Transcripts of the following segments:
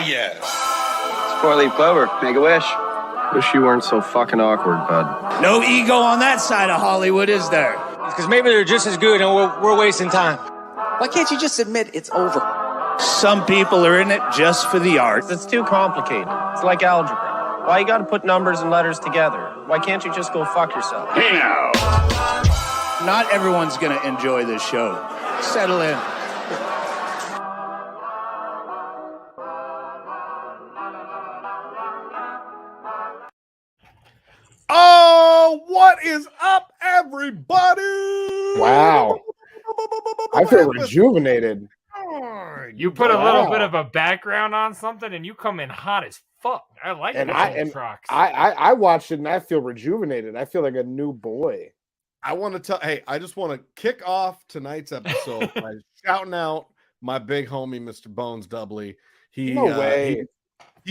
yes. It's four-leaf clover. Make a wish. Wish you weren't so fucking awkward, bud. No ego on that side of Hollywood, is there? Because maybe they're just as good and we're wasting time. Why can't you just admit it's over? Some people are in it just for the art. It's too complicated. It's like algebra. Why you gotta put numbers and letters together? Why can't you just go fuck yourself? Hey now. Not everyone's going to enjoy this show. Settle in. Oh, what is up, everybody? Wow. I feel rejuvenated. You put a little bit of a background on something and you come in hot as fuck. I like it. I watched it and I feel rejuvenated. I feel like a new boy. I just want to kick off tonight's episode by shouting out my big homie, Mr. Bones Doubly. He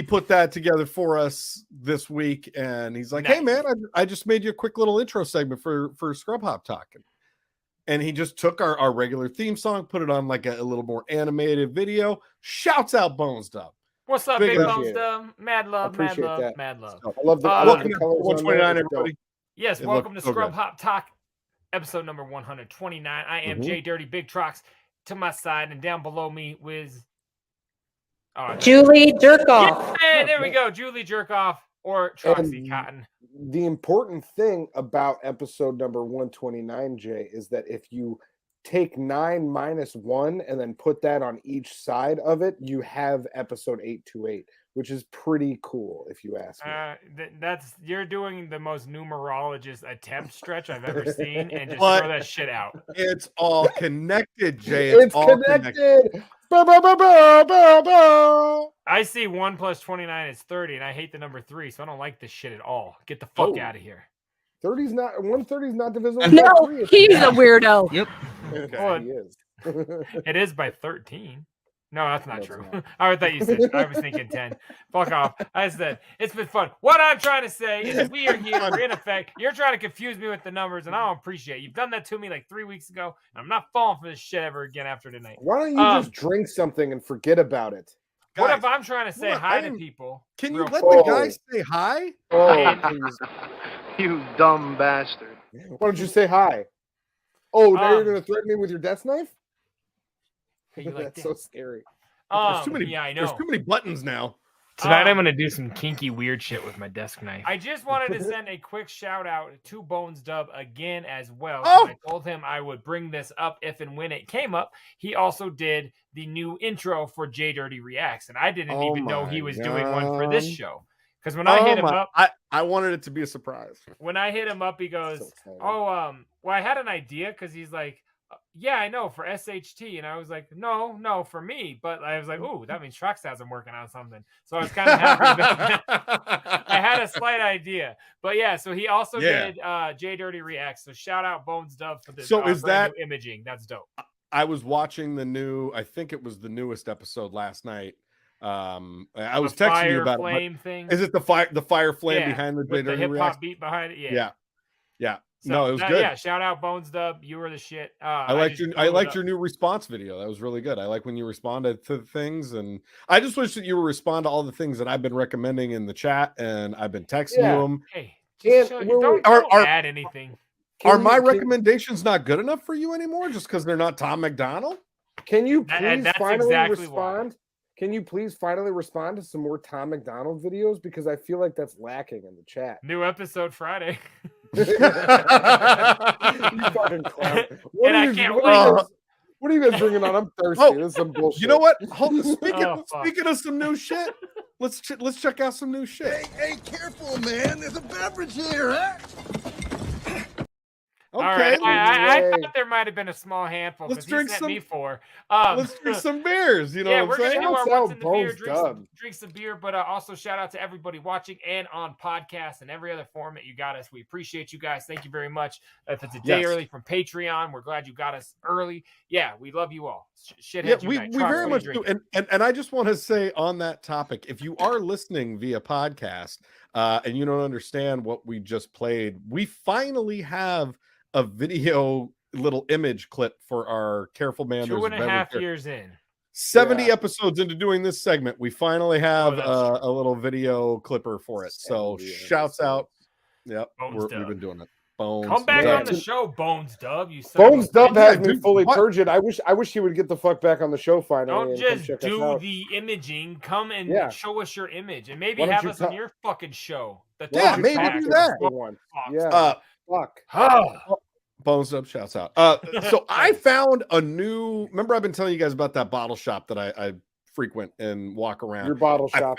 put that together for us this week, and he's like, "Hey man, I just made you a quick little intro segment for Scrub Hop Talking." And he just took our regular theme song, put it on like a little more animated video. Shouts out Bones Dub. What's up, Big Bones Dub? Mad love, mad love, that. mad love. I love the welcome to to 129, everybody. Yes, welcome to Scrub Hop Talk, episode number 129. I am JDirty, Big Trox to my side, and down below me was Julie Jerkoff. Yeah, there we go, Julie Jerkoff or Troxy Cotton. The important thing about episode number 129, Jay, is that if you take 9 minus 1 and then put that on each side of it, you have episode 828, which is pretty cool if you ask me. You're doing the most numerologist attempt stretch I've ever seen, and just throw that shit out. It's all connected, Jay. It's all connected. Bow, bow, bow, bow, bow, bow. I see 1 plus 29 is 30, and I hate the number 3, so I don't like this shit at all. Get the fuck out of here. 30's not 130 is not divisible. No, he's a weirdo. Yep. Okay, well, he is. It is by 13. No, that's not true. I thought you said. I was thinking 10. Fuck off. I said it's been fun. What I'm trying to say is we are here. We're in effect. You're trying to confuse me with the numbers, and I don't appreciate it. You've done that to me like 3 weeks ago, and I'm not falling for this shit ever again after tonight. Why don't you just drink something and forget about it? What if I'm trying to say hi to people? Can you let the guy say hi? Oh, You dumb bastard. why don't you say hi? Oh, now you're going to threaten me with your death knife? That's so scary. There's too many, yeah, I know. There's too many buttons now. Tonight I'm going to do some kinky weird shit with my desk knife. I just wanted to send a quick shout out to Bones Dub again as well. I told him I would bring this up if and when it came up. He also did the new intro for JDirty Reacts, and I didn't even know he was doing one for this show. Because when I hit him up, I wanted it to be a surprise. When I hit him up, he goes, well, I had an idea, because he's like, yeah, I know, for SHT. And I was like, no, for me. But I was like, ooh, that means Trox has him working on something. So I was kind of happy about that. I had a slight idea. But yeah, so he also did JDirty Reacts. So shout out Bones Dub for this is that new imaging. That's dope. I was watching I think it was the newest episode last night. I was texting you about flame thing. Is it the fire flame behind the hip hop beat behind it? Yeah. So, no, it was good. Yeah, shout out Bones Dub. You were the shit. I liked your new response video. That was really good. I like when you responded to things, and I just wish that you would respond to all the things that I've been recommending in the chat, and I've been texting you them. Hey, don't add anything. Are my recommendations not good enough for you anymore just because they're not Tom McDonald? Can you please finally respond? Can you please finally respond to some more Tom McDonald videos? Because I feel like that's lacking in the chat. New episode Friday. You fucking clown. What are you guys bringing on? I'm thirsty. This is some bullshit. You know what? Speaking of some new shit, let's check out some new shit. Hey, careful, man. There's a beverage here, huh? Okay. All right. I thought there might have been a small handful. Let's drink some. Me for. Let's drink some beers. You know what I'm saying? We're gonna do our what's in the beer, drink some beer, but also shout out to everybody watching and on podcasts and every other format you got us. We appreciate you guys. Thank you very much. If it's a day early from Patreon, we're glad you got us early. Yeah, we love you all. Shitheads unite. We very much do. And I just want to say on that topic, if you are listening via podcast and you don't understand what we just played, we finally have a video little image clip for our Careful Man. 2.5 years in. 70 episodes into doing this segment, we finally have a little video clipper for it. So shouts out. Yep, we've been doing it. Bones. Come back on the show, Bones Dub. You Bones Dub has me fully turgid. I wish he would get the fuck back on the show finally. Don't just do the imaging. Come and show us your image, and maybe have us on your fucking show. Maybe do that. Yeah. Fuck. Bones Dub shouts out. So I found a new. Remember, I've been telling you guys about that bottle shop that I frequent and walk around. Your bottle shop.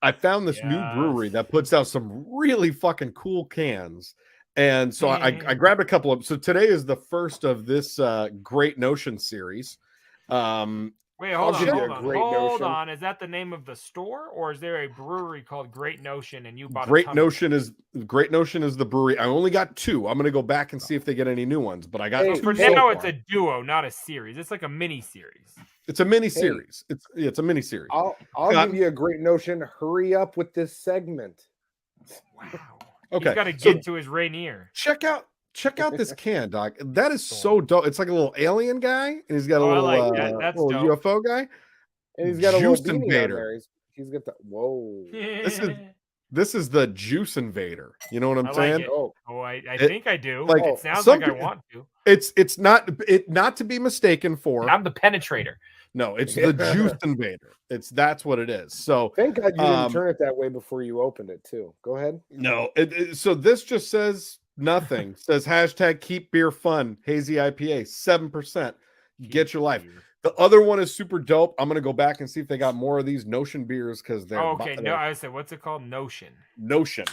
I found this new brewery that puts out some really fucking cool cans. And so I grabbed a couple of. So today is the first of this Great Notion series. Wait, hold on. Is that the name of the store, or is there a brewery called Great Notion and you bought Great Notion is the brewery. I only got 2. I'm gonna go back and see if they get any new ones, but I got 2. For now, it's a duo, not a series. It's like a mini series. It's a mini series. It's a mini series. I'll give you a Great Notion. Hurry up with this segment. Wow. Okay, he's got to get to his Rainier. Check out this can, Doc. That is so dope. It's like a little alien guy, and he's got a little, little UFO guy, and he's got a Juice little Invader. He's got the whoa. This is the Juice Invader. You know what I'm saying? I think I do. Like, it sounds like I want to. It's not to be mistaken for. I'm the penetrator. No, it's the Juice Invader. That's what it is. So thank God you didn't turn it that way before you opened it too. Go ahead. No, so this just says nothing. It says hashtag keep beer fun. Hazy IPA 7%. Get your life. The other one is super dope. I'm gonna go back and see if they got more of these Notion beers because they're No, I said what's it called? Notion.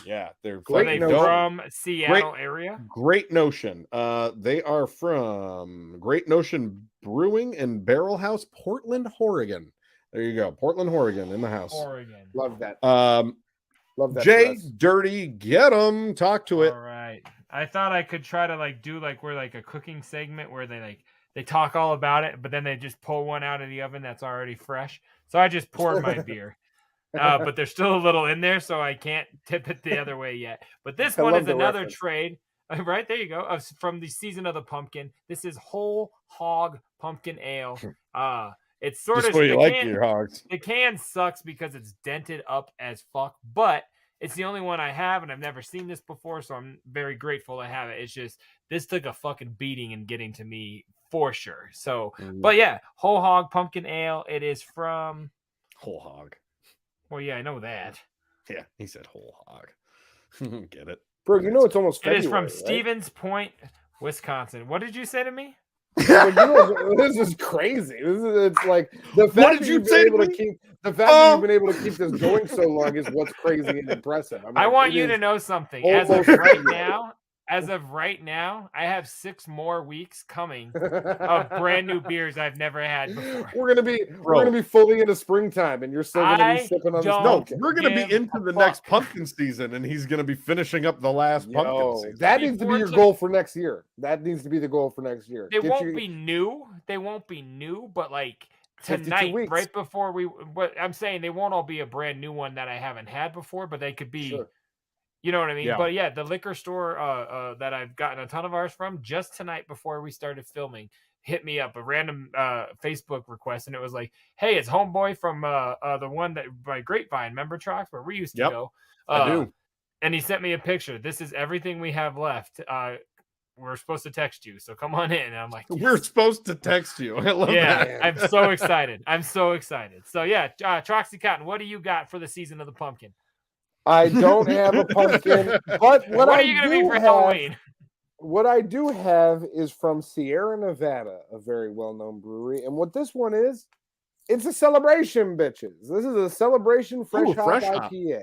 Yeah, they're great. Are they from Seattle area? Great Notion. They are from Great Notion Brewing and Barrel House, Portland, Oregon. There you go, Portland, Oregon, in the house. Oregon, love that. Love that. JDirty, get them. Talk to it. All right. I thought I could try to do we're a cooking segment where they talk all about it, but then they just pull one out of the oven that's already fresh. So I just poured my beer. But there's still a little in there, so I can't tip it the other way yet. But this one is another trade. Right, there you go. From the Season of the Pumpkin. This is Whole Hog Pumpkin Ale. It's sort of your hogs. The can sucks because it's dented up as fuck, but it's the only one I have, and I've never seen this before, so I'm very grateful to have it. It's just this took a fucking beating in getting to me for sure. So, but yeah, Whole Hog Pumpkin Ale. It is from Whole Hog. Well, yeah, I know that. Yeah, he said Whole Hog. Get it, bro? You know it's almost February. It is from right? Stevens Point, Wisconsin. What did you say to me? This is crazy. It's like the fact that you've been able to keep this going so long is what's crazy and impressive. I want you to know something. As of right now, I have 6 more weeks coming of brand new beers I've never had before. We're gonna be fully into springtime, and you're still gonna be sipping on this. No, we're gonna be into the next pumpkin season, and he's gonna be finishing up the last pumpkin season. That needs to be your goal for next year. That needs to be the goal for next year. They won't be new. But tonight, right before what I'm saying, they won't all be a brand new one that I haven't had before, but they could be. Sure. You know what I mean? Yeah. But yeah, the liquor store that I've gotten a ton of ours from just tonight before we started filming hit me up a random Facebook request, and it was like, "Hey, it's homeboy from the one that by Grapevine, remember Trox, where we used to go." I do. And he sent me a picture. This is everything we have left. We're supposed to text you, so come on in. And I'm like, yes. We're supposed to text you. I love that. Yeah, I'm so excited. So yeah, Troxy Cotton, what do you got for the Season of the Pumpkin? I don't have a pumpkin, but what are you going to be for Halloween? What I do have is from Sierra Nevada, a very well-known brewery. And what this one is, it's a celebration, bitches. This is a celebration fresh hop IPA.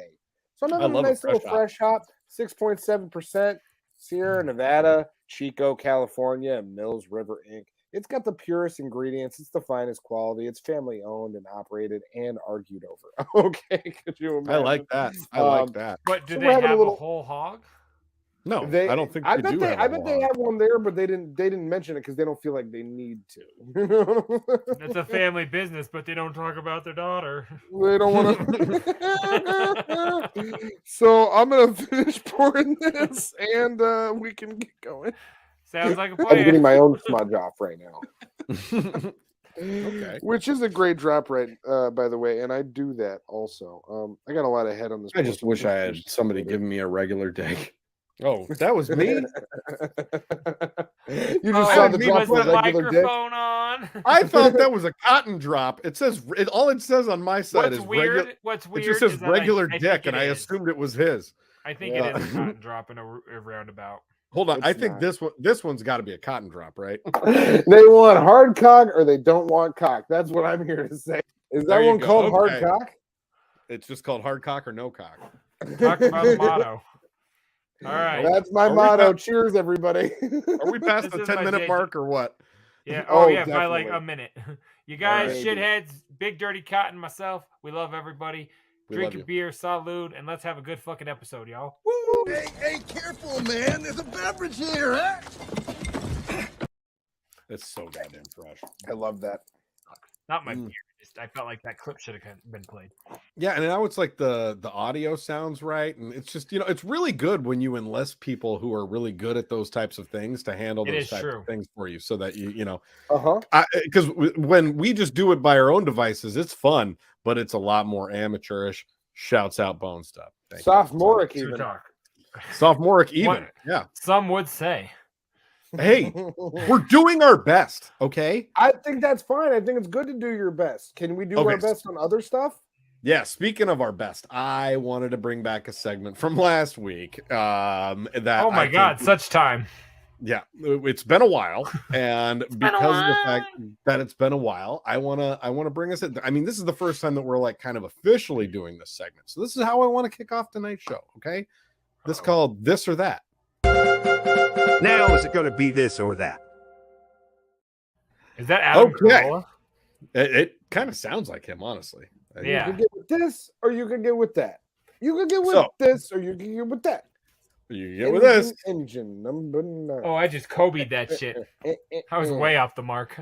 So another nice little fresh hop, 6.7%, Sierra Nevada, Chico, California, Mills River Inc. It's got the purest ingredients. It's the finest quality. It's family owned and operated and argued over. Okay, could you imagine? I like that. I like that. But do they have a whole hog? No, I don't think they do. I bet they have one there, but they didn't mention it because they don't feel like they need to. It's a family business, but they don't talk about their daughter. They don't want to. So I'm gonna finish pouring this, and we can get going. Sounds like a plan. I'm getting my own smudge off right now. Okay. Which is a great drop rate, by the way, and I do that also. I got a lot of head on this. I just wish I had somebody giving me a regular dick. Oh, that was me. You just saw the drop with of the regular dick. microphone on. I thought that was a cotton drop. It says all it says on my side is regular. What's weird? It just says is that regular I dick, think and I assumed it was his. I think it is a cotton drop in a roundabout. Hold on, It's I think not. this one's got to be a cotton drop, right? They want hard cock or they don't want cock. That's what I'm here to say. Is that There you one go. called hard Okay. cock? It's just called hard cock or no cock. Talk about the motto. All right. That's my motto. Cheers, everybody. Are we past the This is my 10-minute JD. mark or what? Yeah. Oh, Oh, yeah. By like definitely. a minute. You guys, Alright. shitheads, Big Dirty Cotton, myself. We love everybody. We Drink love a you. beer, salud, and let's have a good fucking episode, y'all. Hey, careful, man. There's a beverage here, huh? It's so goddamn fresh. I love that. Not my beer. Just, I felt like that clip should have been played. Yeah, and now it's like the audio sounds right, and it's just it's really good when you enlist people who are really good at those types of things to handle It those is types true. of things for you, so that you Uh-huh. because when we just do it by our own devices, it's fun, but it's a lot more amateurish. Shouts out Bone Stuff. Thank you. Sophomoric True even. talk. Sophomoric even. What? Yeah. Some would say. Hey, we're doing our best, okay? I think that's fine. I think it's good to do your best. Can we do Okay. our best on other stuff? Yeah, speaking of our best, I wanted to bring back a segment from last week. That Oh my I God, think- such time. yeah, it's been a while, and because of the fact that it's been a while, I wanna bring us. I mean, this is the first time that we're like kind of officially doing this segment, so this is how I want to kick off tonight's show. Okay, this is called This or That. Now, is it going to be this or that? Is that Adam Okay. Carolla? It kind of sounds like him, honestly. Yeah. You can get with this or you can get with that. You can get with So- this or you can get with that. You get with this. Engine number 9. Oh, I just Kobe'd that shit. I was way off the mark.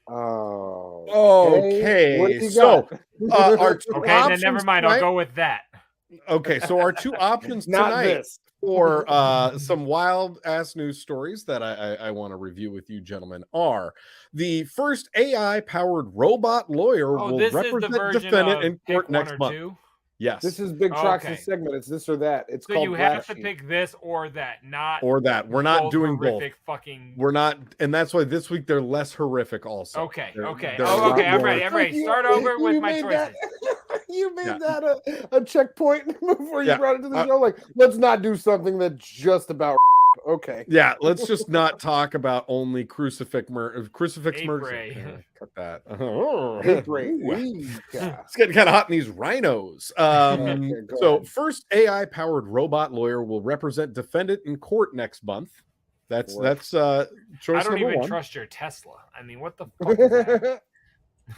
Oh. Okay, What do you so got? our two Okay, then options never mind. I'll tonight- go with that. Okay, so our two options Not tonight this. for some wild ass news stories that I want to review with you gentlemen are the first AI powered robot lawyer Oh, will this is the represent version defendant of in court pick one next or month. two. Yes, This is Big Okay. Trox's segment. It's this or that. It's So called you have Black to Sheep. pick this or that, not or that. We're not both doing both. horrific fucking. We're not, and that's why this week they're less horrific. Also, Okay, They're- okay. they're a Oh, lot okay. I'm more- ready. I'm ready. You- Start over with you my made choices. that- you made Yeah. that a checkpoint before you Yeah. brought it to the show. Like, let's not do something that's just about. Okay. Yeah, let's just not talk about only crucifix Ape murder. ray. Cut that. Hate rate. Ooh. Yeah. It's getting kind of hot in these rhinos. Okay, go So, ahead. first AI powered robot lawyer will represent defendant in court next month. That's Court. that's choice I don't number even one. trust your Tesla. I mean, what the fuck is that?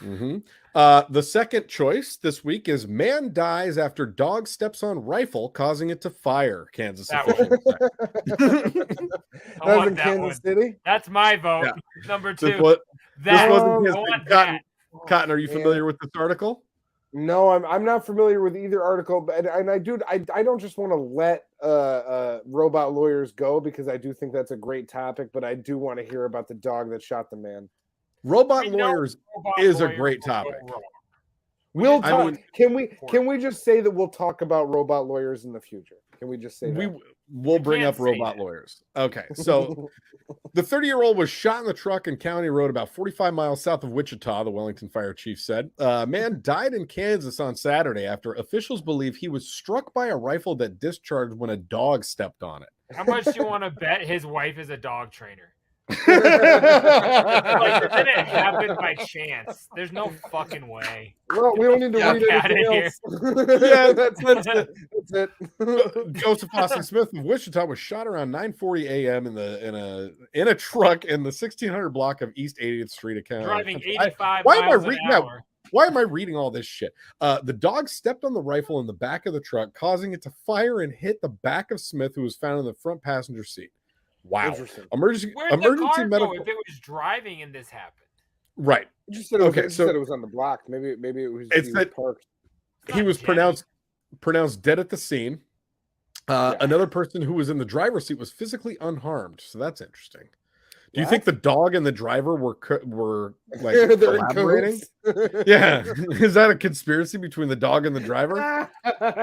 Mhm. The second choice this week is man dies after dog steps on rifle, causing it to fire. Kansas That officials say. That was want in that Kansas City. That's my vote. Yeah. Number This two. was- That wasn't his I thing. want Cotton, that. Cotton, are you familiar with this article? No, I'm not familiar with either article, but and I don't just want to let robot lawyers go because I do think that's a great topic, but I do want to hear about the dog that shot the man. Robot We know lawyers robot is a lawyers great will go topic. wrong. We'll I talk. mean- Can we just say that we'll talk about robot lawyers in the future? Can we just say that? We'll bring can't up say robot that. lawyers. Okay, so the 30-year-old was shot in the truck in County Road about 45 miles south of Wichita, the Wellington fire chief said. Man died in Kansas on Saturday after officials believe he was struck by a rifle that discharged when a dog stepped on it. How much do you want to bet his wife is a dog trainer? Like, it didn't happen by chance. There's no fucking way. Well, we don't need to Get read outta anything here. else. Yeah, that's it. That's it. Joseph Austin Smith of Wichita was shot around 9:40 a.m. in a truck in the 1600 block of East 80th Street of County. Driving 85 Why am I miles an reading that? hour. Why am I reading all this shit? The dog stepped on the rifle in the back of the truck, causing it to fire and hit the back of Smith, who was found in the front passenger seat. Wow. Interesting. Emergency Where'd the emergency car medical. go if it was driving and this happened? Right. You just said it was, Okay, you so- said it was on the block. Maybe it was. It's he was that- parked. He was pronounced dead at the scene. Another person who was in the driver's seat was physically unharmed. So that's interesting. Do you think the dog and the driver were like They're in collaborating? cahoots. Yeah, is that a conspiracy between the dog and the driver?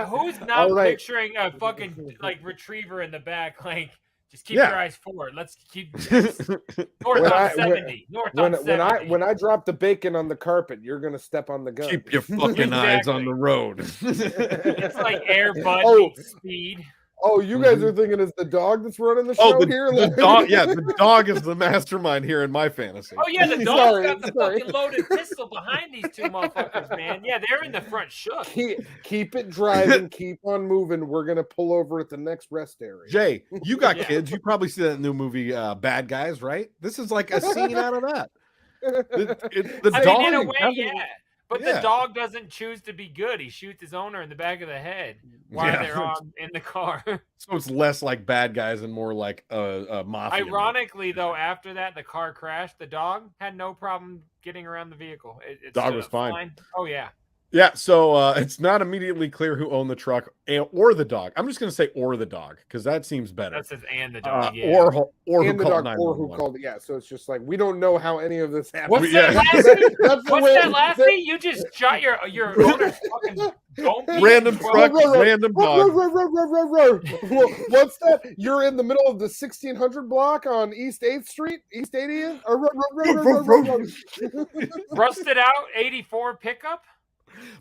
Who's not picturing a fucking like retriever in the back? Like, just keep your eyes forward. Let's keep north on 70. North on 70. When I drop the bacon on the carpet, you're gonna step on the gun. Keep your fucking eyes on the road. It's like Air Bud Speed. Oh, you guys are thinking it's the dog that's running the show here? The dog, yeah, the dog is the mastermind here in my fantasy. Oh yeah, the dog's got the fucking loaded pistol behind these two motherfuckers, man. Yeah, they're in the front shook. Keep it driving, keep on moving. We're gonna pull over at the next rest area. Jay, you got kids. You probably see that new movie, Bad Guys, right? This is like a scene out of that. The dog. In a way, yeah. But the dog doesn't choose to be good. He shoots his owner in the back of the head while they're in the car. So it's less like Bad Guys and more like a mafia. Ironically, though, after that, the car crashed. The dog had no problem getting around the vehicle. Dog was fine. Oh, yeah. Yeah, so it's not immediately clear who owned the truck or the dog. I'm just going to say or the dog because that seems better. That says and the dog, or and who the called dog, or who called it. Yeah, so it's just like we don't know how any of this happened. What's that last thing? You just shot your owner's fucking random truck, random dog. What's that? You're in the middle of the 1600 block on East 8th Street, East 80th. Rusted out 84 pickup.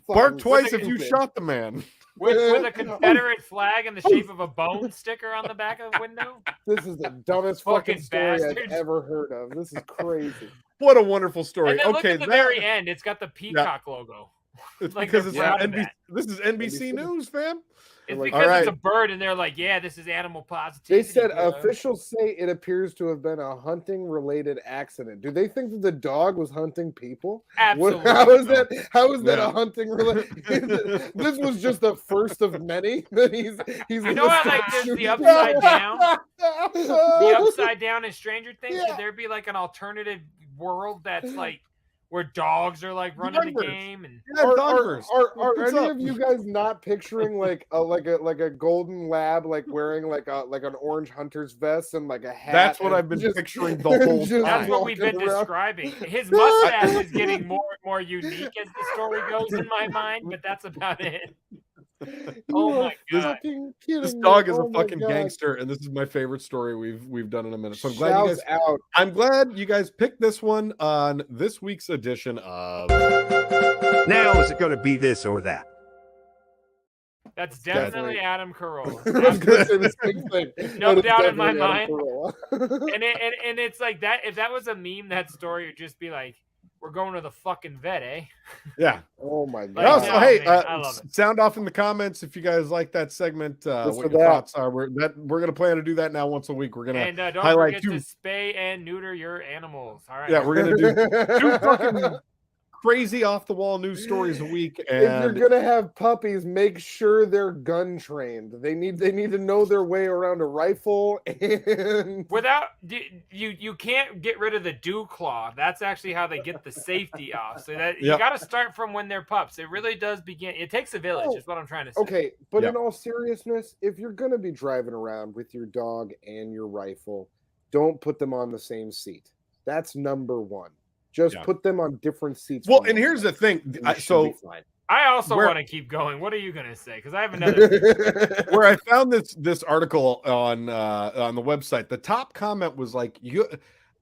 Bark twice if you shot the man. With a Confederate flag in the shape of a bone sticker on the back of the window. This is the dumbest fucking story I've ever heard of. This is crazy. What a wonderful story. And then look at the very end. It's got the peacock logo. It's like because it's NBC. This is NBC News, fam. It's because it's a bird, and they're like, yeah, this is animal positivity. They said officials say it appears to have been a hunting-related accident. Do they think that the dog was hunting people? Absolutely. How is that a hunting-related? This was just the first of many that he's. You know how like there's the upside down, the upside down in Stranger Things. Should there be like an alternative world that's like where dogs are like running the game? And are any of you guys not picturing like a golden lab like wearing like an orange hunter's vest and like a hat? That's what I've been picturing the whole time. That's what we've been describing. His mustache is getting more and more unique as the story goes in my mind, but that's about it. Oh my god! This dog is a fucking gangster, and this is my favorite story we've done in a minute. So I'm glad you guys picked this one on this week's edition of. Now is it going to be this or that? That's definitely Adam Carolla. No doubt in my mind. And it's like that. If that was a meme, that story would just be like, we're going to the fucking vet, eh? Yeah. Oh my god. Also, I love it. Sound off in the comments if you guys like that segment. What your thoughts are. We're gonna plan to do that now once a week. We're gonna don't highlight forget to spay and neuter your animals. All right. Yeah, we're gonna do 2 fucking crazy off the wall news stories a week. And if you're gonna have puppies, make sure they're gun trained. They need to know their way around a rifle. And without you can't get rid of the dew claw. That's actually how they get the safety off. So that you got to start from when they're pups. It really does begin. It takes a village. Is what I'm trying to say. Okay, but in all seriousness, if you're gonna be driving around with your dog and your rifle, don't put them on the same seat. That's number one. Just put them on different seats. Well, and here's the thing. I also want to keep going. What are you going to say? Because I have another. Where I found this article on the website, the top comment was like,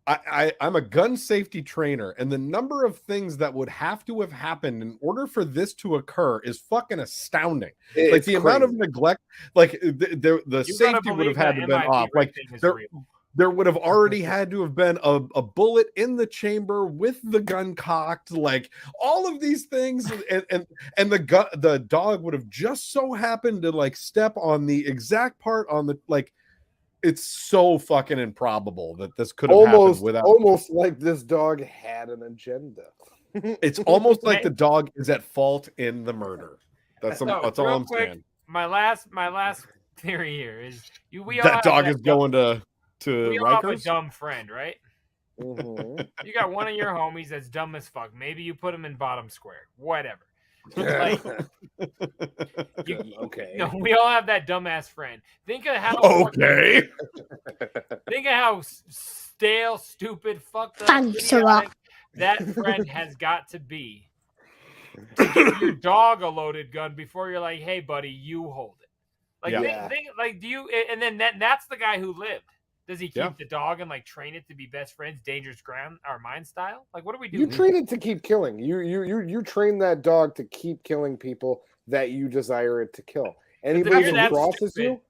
I'm a gun safety trainer, and the number of things that would have to have happened in order for this to occur is fucking astounding. Like the amount of neglect, like the safety would have had to have been off. Like there would have already had to have been a bullet in the chamber with the gun cocked, like all of these things, and the dog would have just so happened to like step on the exact part on the like. It's so fucking improbable that this could have happened without. Almost like this dog had an agenda. It's almost like the dog is at fault in the murder. That's all I'm saying. My last theory here is that dog is going to we all have a Rikers? dumb friend, right? You got one of your homies that's dumb as fuck. Maybe you put him in bottom square. Whatever. Like, okay. No, we all have that dumbass friend. Think of how stale, stupid, fucked up, Thanks a lot. idiotic that friend has got to be to give your dog a loaded gun before you're like, hey, buddy, you hold it. Like, do you? And then that's the guy who lived. Does he keep the dog and like train it to be best friends, dangerous ground, or mine style? Like, what do we do? You train it to keep killing. You train that dog to keep killing people that you desire it to kill. Anybody that crosses you,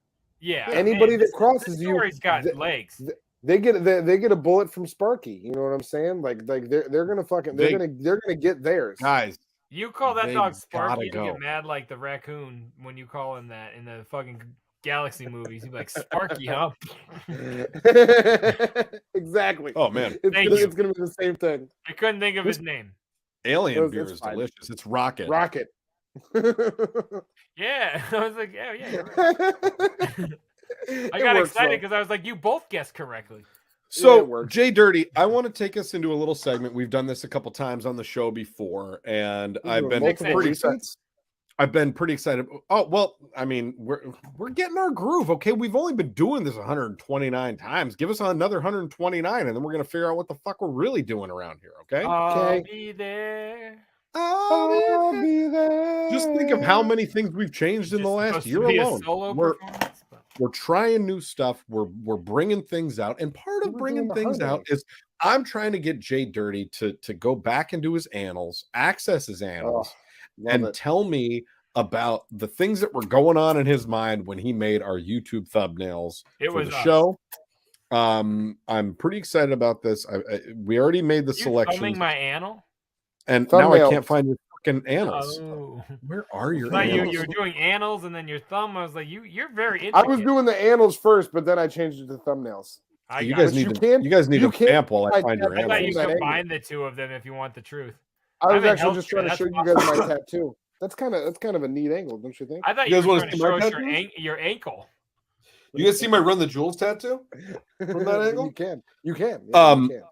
anybody that crosses you, he's got legs. They get a bullet from Sparky. You know what I'm saying? Like they're gonna fucking they're gonna get theirs, guys. You call that dog Sparky and get mad like the raccoon when you call him that in the fucking Galaxy movies. He'd be like, Sparky, huh? Exactly. Oh man, it's gonna be the same thing. I couldn't think of his name. Alien beer is delicious. It's Rocket. Rocket. Yeah, I was like, yeah. I got excited because I was like, you both guessed correctly. So, JDirty, I want to take us into a little segment. We've done this a couple times on the show before, and I've been pretty excited. Oh, well, I mean, we're getting our groove, okay? We've only been doing this 129 times. Give us another 129, and then we're going to figure out what the fuck we're really doing around here, okay? I'll be there. I'll be there. Just think of how many things we've changed in the last year alone. We're trying new stuff. We're bringing things out, and part of bringing things out is I'm trying to get JDirty to go back into his annals, access his annals, and tell me about the things that were going on in his mind when he made our YouTube thumbnails for the show. I'm pretty excited about this. We already made the selection. Filming my annal, and now I can't find your fucking annals. Oh. Where are your annals? You're doing annals and then your thumb. I was like, you're very intricate. I was doing the annals first, but then I changed it to thumbnails. You guys need a stamp while I find your annals. I thought you combine the two of them if you want the truth. I was actually just trying to show you guys my tattoo. That's kind of a neat angle, don't you think? I thought you guys want to show us your ankle. You guys see my Run the Jewels tattoo from that angle? You can. Yeah, you can.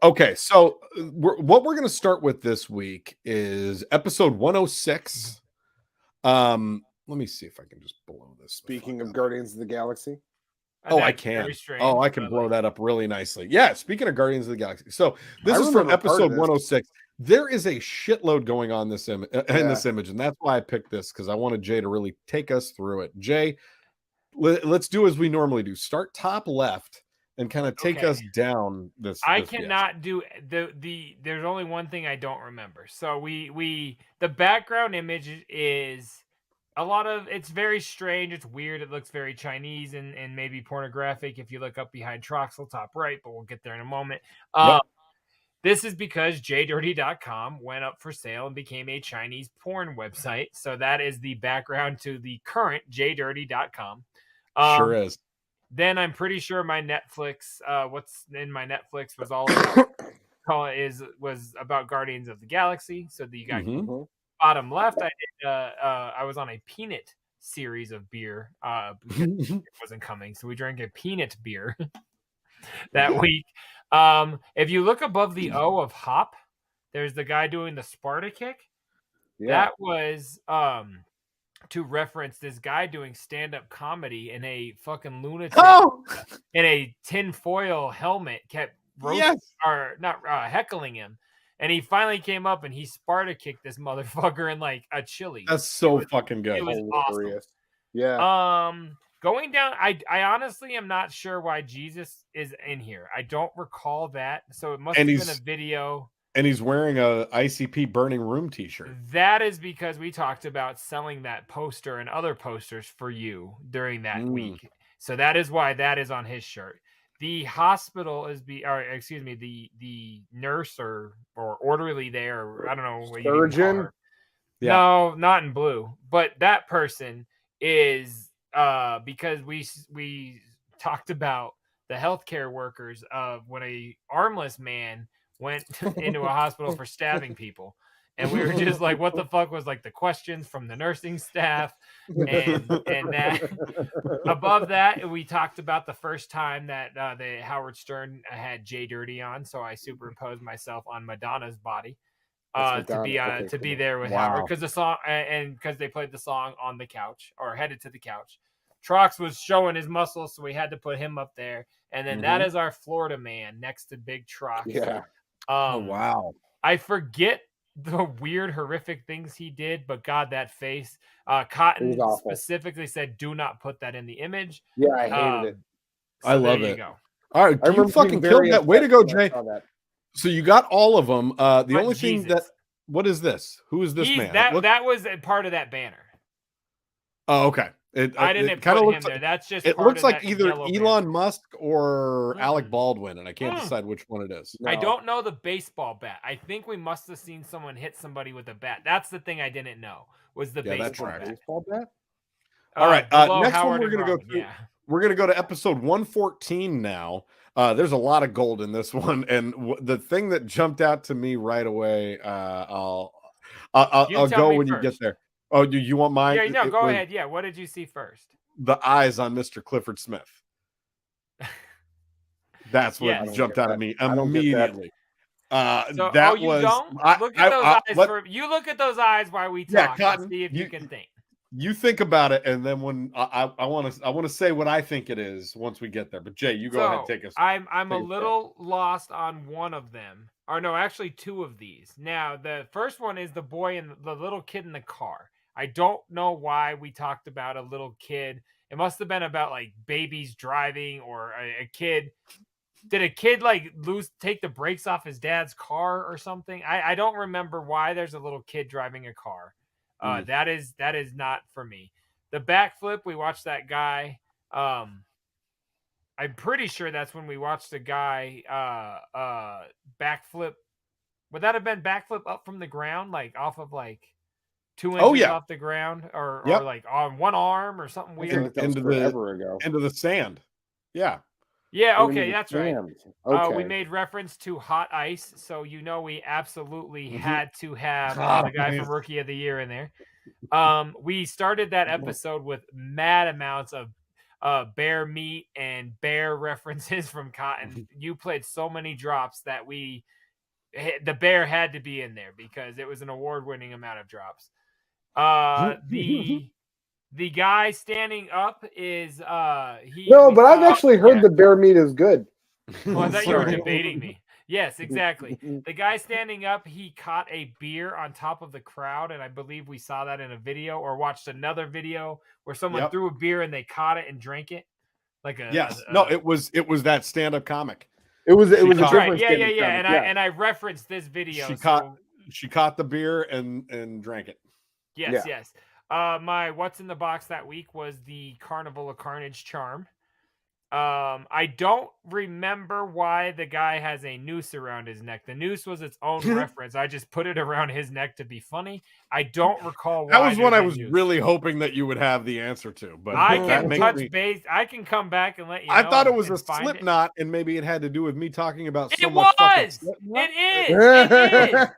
Okay, so what we're going to start with this week is episode 106. Let me see if I can just blow this. Speaking of Guardians of the Galaxy. I can. Oh, I can blow that up really nicely. Yeah, speaking of Guardians of the Galaxy. So this is from episode 106. There is a shitload going on in this image, and that's why I picked this, because I wanted Jay to really take us through it. Jay, let's do as we normally do. Start top left and kind of take us down this. I cannot do the there's only one thing I don't remember. So the background image is a lot of, it's very strange, it's weird, it looks very Chinese and maybe pornographic if you look up behind Trox top right, but we'll get there in a moment. This is because JDirty.com went up for sale and became a Chinese porn website. So that is the background to the current JDirty.com. Sure is. Then I'm pretty sure my Netflix, what's in my Netflix was all about, was about Guardians of the Galaxy. So you got bottom left, I was on a peanut series of beer because it wasn't coming. So we drank a peanut beer that week. If you look above the O of hop, there's the guy doing the Sparta kick. Yeah. That was to reference this guy doing stand-up comedy in a fucking lunatic in a tinfoil helmet kept heckling him. And he finally came up and he Sparta kicked this motherfucker in like a chili. That's so fucking good. It was awesome. Yeah. Going down, I honestly am not sure why Jesus is in here. I don't recall that. So it must have been a video. And he's wearing a ICP Burning Room t-shirt. That is because we talked about selling that poster and other posters for you during that week. So that is why that is on his shirt. The hospital is the nurse or orderly there, or I don't know what surgeon. No, not in blue. But that person is because we talked about the healthcare workers of when a armless man went into a hospital for stabbing people. And we were just like, what the fuck was like the questions from the nursing staff. And that above that, we talked about the first time that the Howard Stern had JDirty on. So I superimposed myself on Madonna's body to be there with Howard. Because the song, and because they played the song on the couch or headed to the couch. Trox was showing his muscles, so we had to put him up there. And then that is our Florida man next to Big Trox. Yeah. Oh wow. I forget the weird, horrific things he did, but God, that face. Cotton specifically said, "Do not put that in the image." Yeah, I hated it. So I love there it. You go. All right, you fucking killed that. Way to go, Jay. So you got all of them. The only thing that, what is this? Who is this man? That was a part of that banner. Oh, okay. I didn't kind of looks him there. That's just. It looks like either Elon Musk or Alec Baldwin, and I can't decide which one it is. No. I don't know the baseball bat. I think we must have seen someone hit somebody with a bat. That's the thing I didn't know was the baseball bat. All right. Next one we're gonna go through. Yeah. We're gonna go to episode 114 now. There's a lot of gold in this one, and the thing that jumped out to me right away. I'll go when you get there. Oh, do you want mine? Yeah, no, go ahead. Yeah, what did you see first? The eyes on Mr. Clifford Smith. That's what jumped out at me immediately. That was. Look at those eyes. You look at those eyes while we talk. Cotton, and see if you can think. You think about it, and then when I want to say what I think it is once we get there. But Jay, you go ahead and take us. I'm a little lost on one of them. Or no, actually two of these. Now, the first one is the boy and the little kid in the car. I don't know why we talked about a little kid. It must have been about like babies driving or a kid. Did a kid like take the brakes off his dad's car or something? I don't remember why there's a little kid driving a car. That is not for me. The backflip, we watched that guy. I'm pretty sure that's when we watched the guy backflip. Would that have been backflip up from the ground, like off of like 2 inches off the ground, or like on one arm or something weird? Into the sand. Yeah. Yeah, okay, that's right. Okay. We made reference to hot ice, so we absolutely had to have the guy from Rookie of the Year in there. We started that episode with mad amounts of bear meat and bear references from Cotton. You played so many drops that the bear had to be in there because it was an award-winning amount of drops. The guy standing up is but I've actually heard the bear meat is good. Well, I thought you were debating me. Yes, exactly. The guy standing up, he caught a beer on top of the crowd, and I believe we saw that in a video or watched another video where someone threw a beer and they caught it and drank it. It was that stand-up comic. It was a different right. Yeah. And I referenced this video. She caught the beer and drank it. Yes. My what's in the box that week was the Carnival of Carnage charm. I don't remember why the guy has a noose around his neck. The noose was its own reference. I just put it around his neck to be funny. I don't recall why. That was one I was really hoping that you would have the answer to. But I can touch base. I can come back and let you know. I thought it was a slip knot, and maybe it had to do with me talking about so it much.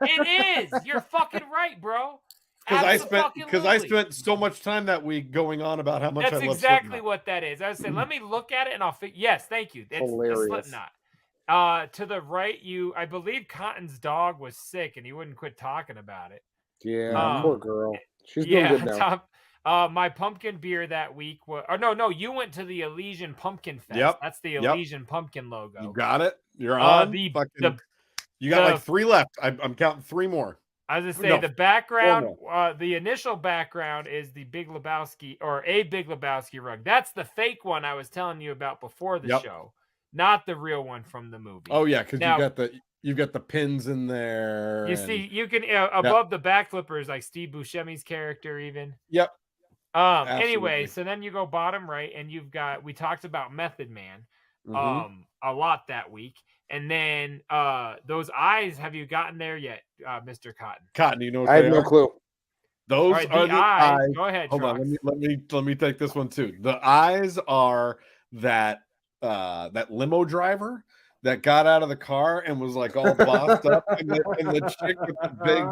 It is. You're fucking right, bro. Because I spent so much time that week going on about how much I love exactly what that is. I was saying, let me look at it and I'll yes, thank you. It's hilarious. Slipknot. To the right, I believe Cotton's dog was sick and he wouldn't quit talking about it. Yeah, poor girl. She's doing good now. My pumpkin beer that week was no, you went to the Elysian Pumpkin Fest. Yep. That's the Elysian Pumpkin logo. You got it. You're on. You got like 3 left. I'm counting 3 more. I was going to say the background, the initial background is the Big Lebowski or a Big Lebowski rug. That's the fake one I was telling you about before the show, not the real one from the movie. Oh yeah, because you got the pins in there. You see, you can above the back flippers like Steve Buscemi's character even. Yep. Anyway, so then you go bottom right, and we talked about Method Man, a lot that week. And then those eyes, have you gotten there yet, Mr. Cotton? Cotton, you know what I have no clue. Those are the eyes. Go ahead. Hold on, let me take this one too. The eyes are that limo driver that got out of the car and was like all bossed up, and the chick with the big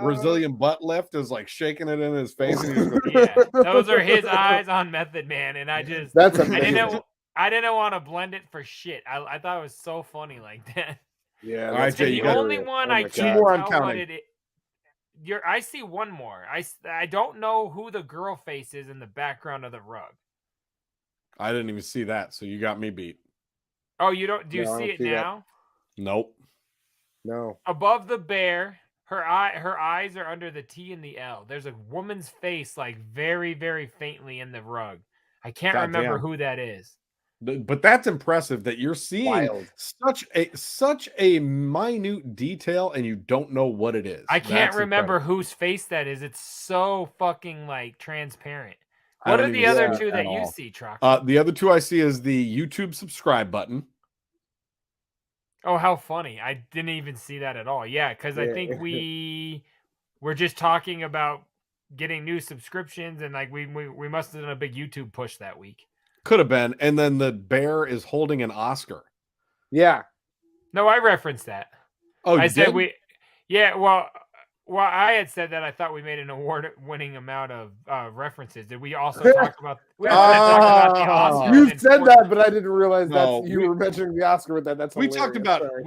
Brazilian butt lift is like shaking it in his face. And he's going, those are his eyes on Method Man, and that's amazing. I didn't want to blend it for shit. I thought it was so funny like that. Yeah. All right, Jay, the only one I can't tell what it is. I see one more. I don't know who the girl face is in the background of the rug. I didn't even see that, so you got me beat. Oh, you don't? Do you No, I see don't it see that. now? Nope. No. Above the bear, her eyes are under the T and the L. There's a woman's face, like very, very faintly in the rug. I can't remember Goddamn. who that is. But that's impressive that you're seeing Wild. such a minute detail and you don't know what it is. I can't That's remember incredible. whose face that is. It's so fucking like transparent. I What don't are the even other see two it that at you all. see, Troxy? The other two I see is the YouTube subscribe button. Oh, how funny. I didn't even see that at all. Yeah, because I think we were just talking about getting new subscriptions, and like we must have done a big YouTube push that week. Could have been. And then the bear is holding an Oscar. Yeah. No, I referenced that. Oh, you I said did? yeah, well, I had said that I thought we made an award-winning amount of references. Did we also talk about? We also talked about the Oscars. You and said that, but I didn't realize No, you were mentioning the Oscar with that. That's we hilarious.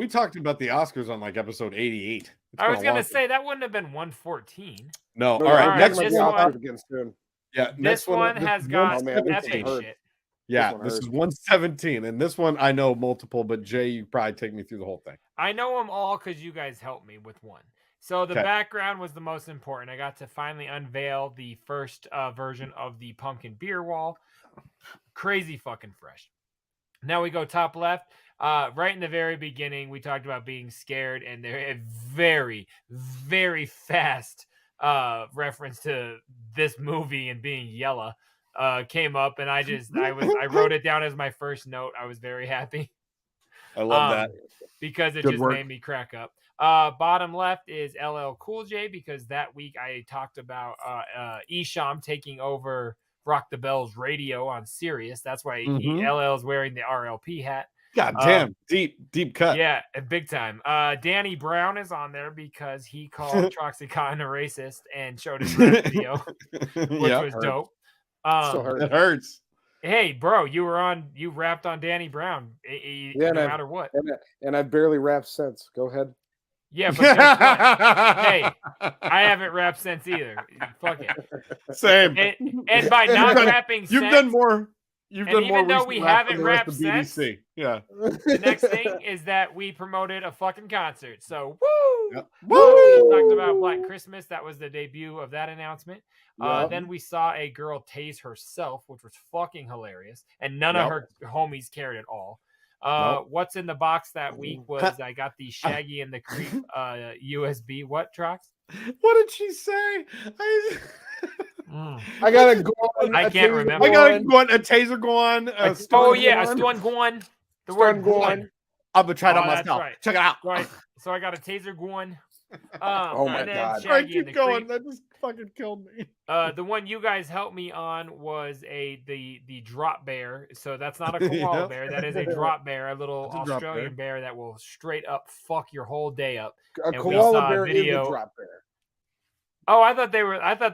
talked about the Oscars on like episode 88. I was gonna say that wouldn't have been 114. No. No, All right. all right, Next this one. one- again soon. Yeah. This Next one this has is got 117. epic shit. Yeah, one this hurts. is 117, and this one I know multiple, but Jay, you probably take me through the whole thing. I know them all because you guys helped me with one. So the Okay. background was the most important. I got to finally unveil the first version of the pumpkin beer wall. Crazy fucking fresh. Now we go top left. Right in the very beginning, we talked about being scared, and there a very, very fast reference to this movie and being yellow came up, and I wrote it down as my first note. I was very happy. I love that because it Good just work. made me crack up. Bottom left is LL Cool J because that week I talked about Esham taking over Rock the Bells radio on Sirius. That's why LL is wearing the RLP hat. God damn, deep cut. Yeah, big time. Danny Brown is on there because he called Troxy Cotton a racist and showed his rap video, which was dope. It hurts. Hey, bro, you rapped on Danny Brown, no matter what. And I barely rapped since. Go ahead. Yeah, but guess what? Hey, I haven't rapped since either. Fuck it. Same. And by not rapping you've since, done more. You've done more. Even though we haven't rapped since. since, Yeah. the next thing is that we promoted a fucking concert. So woo! Yep. We talked about Black Christmas. That was the debut of that announcement. Yep. Then we saw a girl tase herself, which was fucking hilarious, and none of her homies cared at all. What's in the box that week was I got the Shaggy and the Creep USB. What, Trox? What did she say? I got a gun. I can't remember. I got a gun, a taser gun. A stun gun. The word gun. I'm gonna try it on That's myself. right. Check it out. Right. So I got a taser gun. Oh my and then God. All right, Shaggy and keep the going. Creep. That just fucking killed me. The one you guys helped me on was the drop bear. So that's not a koala bear. That is a drop bear, a little Australian bear that will straight up fuck your whole day up. A koala bear is a drop bear. Oh, I thought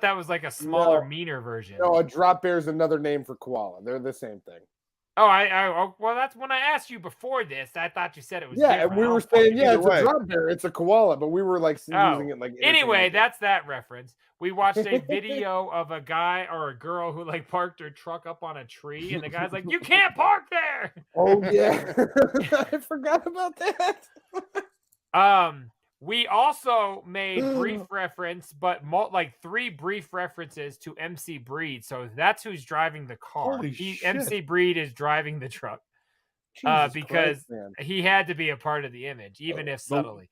that was like a smaller, meaner version. No, a drop bear is another name for koala. They're the same thing. Oh, well, that's when I asked you before this. I thought you said it was different. And we were saying, it's a drop bear. It's a koala, but we were like using it like. Anyway, that's that reference. We watched a video of a guy or a girl who like parked her truck up on a tree, and the guy's like, "You can't park there." Oh yeah, I forgot about that. We also made brief reference, but like 3 brief references to MC Breed. So that's who's driving the car. MC Breed is driving the truck because he had to be a part of the image, even if subtly.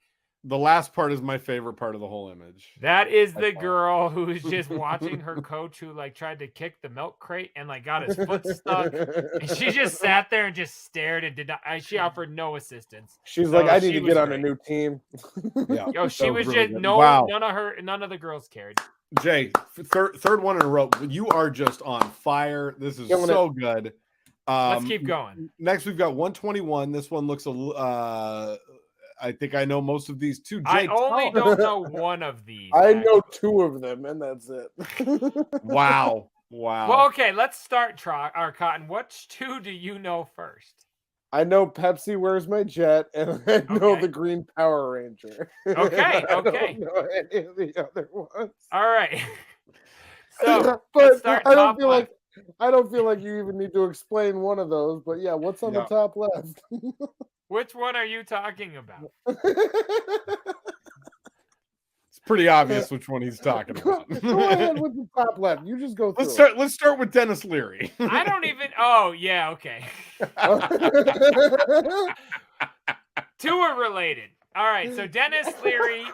The last part is my favorite part of the whole image. That is the girl who's just watching her coach who like tried to kick the milk crate and like got his foot stuck. And she just sat there and just stared and did not. She offered no assistance. She's like, I need to get on a new team. Yeah. Yo, she was really just good. none of the girls cared. Jay, third one in a row. You are just on fire. This is so good. Let's keep going. Next, we've got 121. This one looks I think I know most of these too. Jay, I only don't know one of these. I know 2 of them, and that's it. Wow. Well, okay, let's start Cotton. Which 2 do you know first? I know Pepsi Where's My Jet, and I know the Green Power Ranger. Okay. I don't know any of the other ones. All right. So but let's start I don't top feel left. I don't feel like you even need to explain one of those, but yeah, what's on the top left? Which one are you talking about? It's pretty obvious which one he's talking about. Go ahead with the top left. You just go through. Let's start with Dennis Leary. I don't even. Oh yeah, okay. Two are related. All right, so Dennis Leary,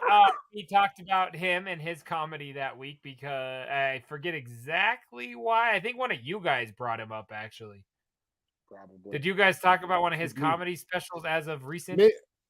we talked about him and his comedy that week because I forget exactly why. I think one of you guys brought him up, actually. Probably. Did you guys talk about one of his comedy specials as of recent?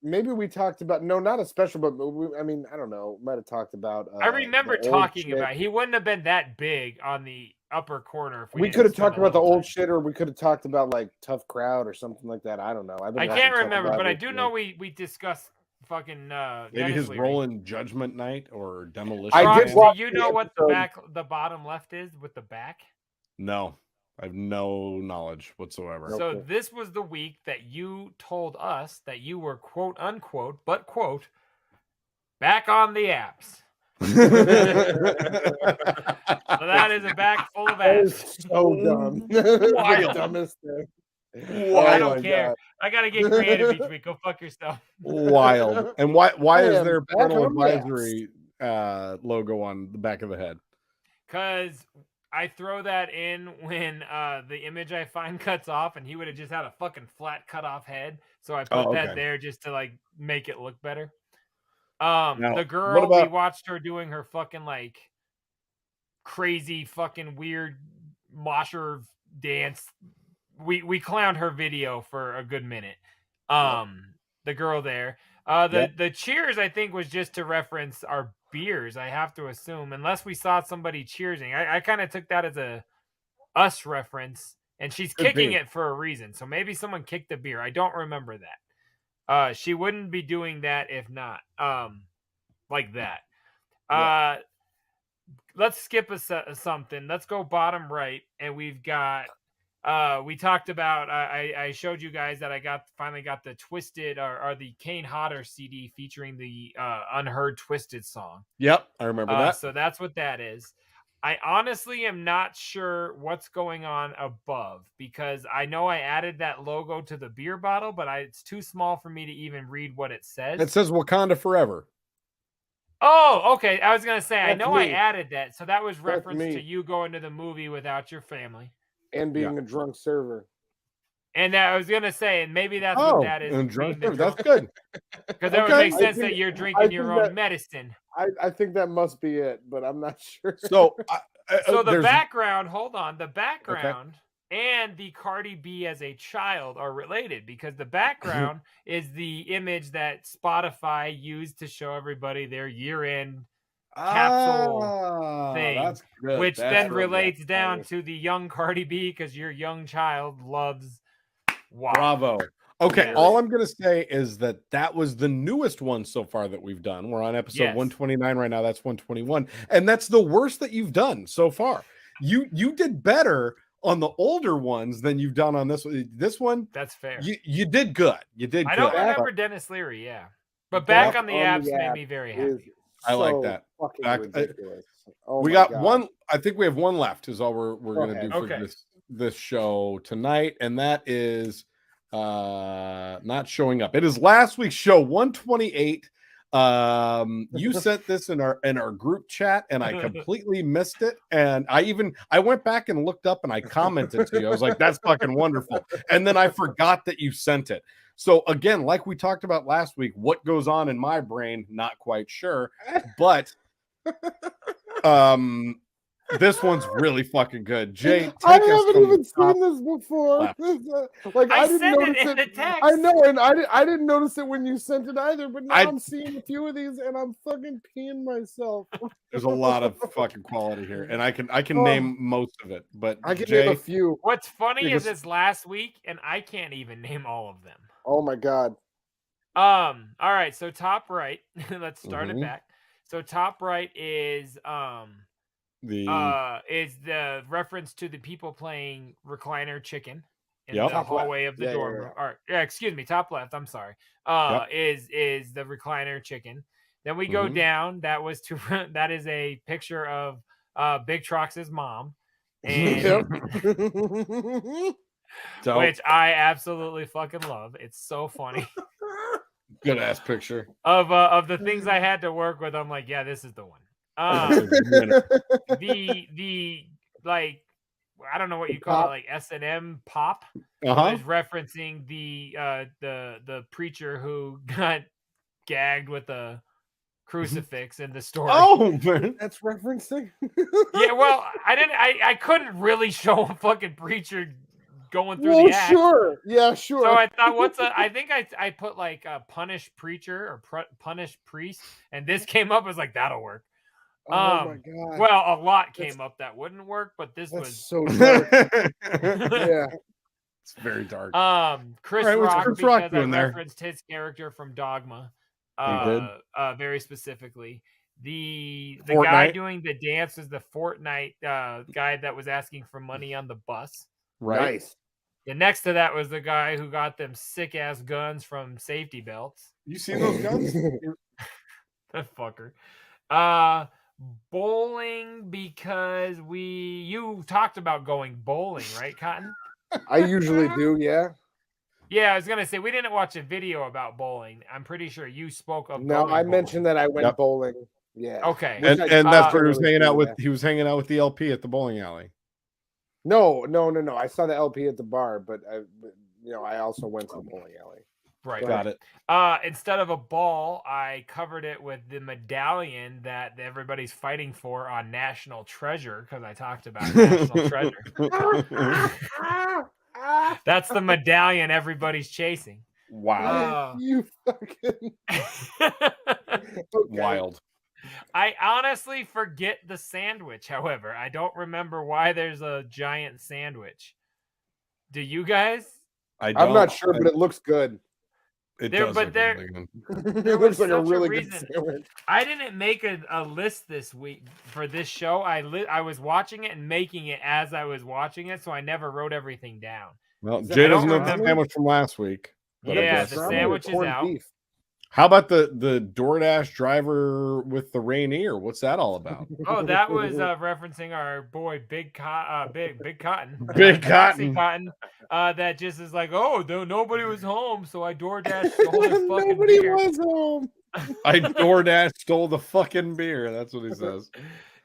Maybe we talked about not a special, but I mean, I don't know. Might have talked about. I remember talking about. He wouldn't have been that big on the upper corner. If we could have talked about the old shit, or we could have talked about like Tough Crowd or something like that. I don't know. I can't remember, but I do know we discussed fucking. Maybe his role in Judgment Night or Demolition. I did. Do you know what the bottom left is with the back? No. I have no knowledge whatsoever. So this was the week that you told us that you were quote unquote, but quote, back on the apps. So that is a back full of apps. That is so dumb. Wild. Dumbest thing. I don't care. God. I gotta get creative each week. Go fuck yourself. Wild. And why is there a parental advisory logo on the back of the head? Because I throw that in when the image I find cuts off, and he would have just had a fucking flat cut off head. So I put that there just to like make it look better. Now, the girl, we watched her doing her fucking like crazy fucking weird mosher dance. We clowned her video for a good minute. The girl there. The cheers, I think, was just to reference our beers, I have to assume, unless we saw somebody cheersing. I kind of took that as a us reference, and she's kicking it for a reason. So maybe someone kicked the beer. I don't remember that. She wouldn't be doing that if not like that. Let's skip something. Let's go bottom right, and we've got we talked about I showed you guys that I finally got the Twisted or the Kane Hodder CD featuring the Unheard Twisted song. Yep, I remember that. So that's what that is. I honestly am not sure what's going on above, because I know I added that logo to the beer bottle, but it's too small for me to even read what it says. It says Wakanda Forever. Oh, okay. I was gonna say I know I added that, so that was reference to you going to the movie without your family. And being a drunk server. And I was going to say, and maybe that's what that is. And drunk server. That's good. Because that would make sense that you're drinking your own medicine. I think that must be it, but I'm not sure. So, so the background, hold on. The background and the Cardi B as a child are related, because the background is the image that Spotify used to show everybody their year-end capsule thing, which then relates down to the young Cardi B, because your young child loves WAP. Bravo. Okay, all I'm going to say is that was the newest one so far that we've done. We're on episode 129 right now. That's 121. And that's the worst that you've done so far. You did better on the older ones than you've done on this one. This one, that's fair. You did good. You did good. I don't remember Dennis Leary, but back on the apps made me very happy. I like that. We got one. I think we have one left. Is all we're going to do for this show tonight, and that is not showing up. It is last week's show 128. You sent this in our group chat, and I completely missed it. And I went back and looked up, and I commented to you. I was like, "That's fucking wonderful," and then I forgot that you sent it. So again, like we talked about last week, what goes on in my brain, not quite sure, but this one's really fucking good. Jay, I haven't even seen this before. I didn't notice it in the text. I know, and I didn't notice it when you sent it either. But now I'm seeing a few of these, and I'm fucking peeing myself. There's a lot of fucking quality here, and I can name most of it. But I can name a few. What's funny is it's last week, and I can't even name all of them. Oh my god. All right. So top right. Let's start it back. So top right is the reference to the people playing recliner chicken in the hallway of the dorm room. Or excuse me, top left. I'm sorry. Is the recliner chicken. Then we go down. That is a picture of Big Trox's mom. and which I absolutely fucking love. It's so funny. Good ass picture Of the things I had to work with. I'm like, yeah, this is the one. The like, I don't know what you call it, like S&M pop was referencing the preacher who got gagged with a crucifix in the story. Oh man, that's referencing. Yeah, well, I couldn't really show a fucking preacher going through the act. Sure. Yeah, sure. So I thought, I think I put like a punished preacher or punished priest, and this came up as like, that'll work. Oh my god. Well, a lot came up that wouldn't work, but this was so dark. Yeah. It's very dark. Chris Right, Rock, Chris Rock because I doing there? referenced his character from Dogma. did? Very specifically. The Fortnite? guy doing the dance is the Fortnite guy that was asking for money on the bus. Right. Nice. The next to that was the guy who got them sick ass guns from Safety Belts. You seen those guns? That fucker. Bowling, because you talked about going bowling, right, Cotton? I usually do, yeah. Yeah, I was gonna say we didn't watch a video about bowling. I'm pretty sure you spoke of. No, I bowling. mentioned that I went bowling. Yeah. Okay. And that's where he was hanging out with. He was hanging out with the LP at the bowling alley. No. I saw the LP at the bar, but I also went to the bowling alley. Right. Got it. Instead of a ball, I covered it with the medallion that everybody's fighting for on National Treasure, because I talked about National Treasure. That's the medallion everybody's chasing. Wow. You fucking Wild. I honestly forget the sandwich, however. I don't remember why there's a giant sandwich. Do you guys? I'm not sure, but it looks good. It There- does but look there- really good. It looks like a such a really good reason. sandwich. I didn't make a list this week for this show. I was watching it and making it as I was watching it, so I never wrote everything down. Well, that- Jay I doesn't don't know the remember. sandwich from last week. but I Yeah, guess- the Salmon or sandwich is corned out. beef? How about the DoorDash driver with the Rainier? What's that all about? Oh, that was referencing our boy Big Cotton, Big Troxy Cotton. Cotton. That just is like, oh, nobody was home, so I DoorDash stole his fucking Nobody beer. was home. I DoorDash stole the fucking beer. That's what he says. It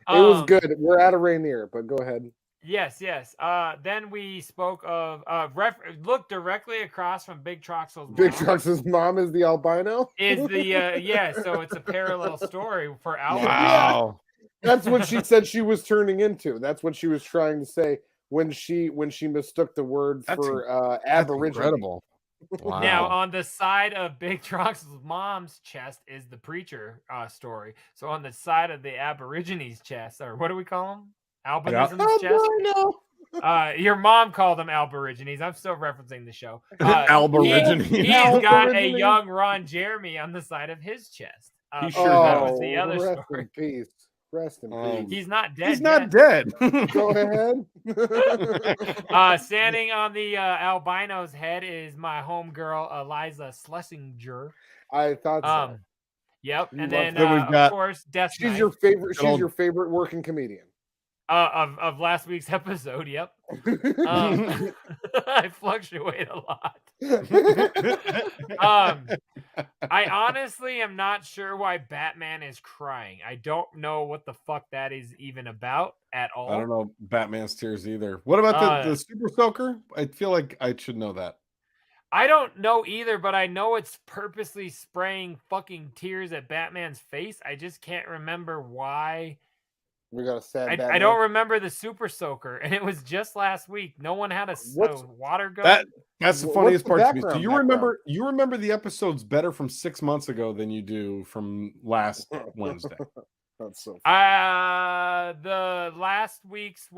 was good. We're out of Rainier, but go ahead. Yes. Then we spoke of look directly across from Big Troxel's Big mom. Trucks' mom is the albino. Is the so it's a parallel story for Albert. Wow. That's what she said she was turning into. That's what she was trying to say when she mistook the word for Aboriginal. Incredible. Wow. Now, on the side of Big Troxel's mom's chest is the preacher story. So on the side of the Aborigines' chest, or what do we call them? Albinism's chest. Your mom called them Aborigines. I'm still referencing the show. Aborigines. He's got a young Ron Jeremy on the side of his chest. He sure that does. was the other rest story. in peace. Rest in peace. He's not dead. He's not yet. dead. Go ahead. Standing on the albino's head is my homegirl Eliza Schlesinger. I thought so. Yep. You And love then that. We've got- of course, Death She's Knight, your favorite. Good She's old- your favorite working comedian. of last week's episode. Yep. I fluctuate a lot. I honestly am not sure why Batman is crying. I don't know what the fuck that is even about at all. I don't know Batman's tears either. What about the Super Soaker? I feel like I should know that. I don't know either, but I know it's purposely spraying fucking tears at Batman's face. I just can't remember why. We got a sad. I Batman. don't remember the Super Soaker, and it was just last week. No one had a What's- water gun. That's the What's funniest the part to me. So background, you remember the episodes better from 6 months ago than you do from last Wednesday. That's so funny. The last week's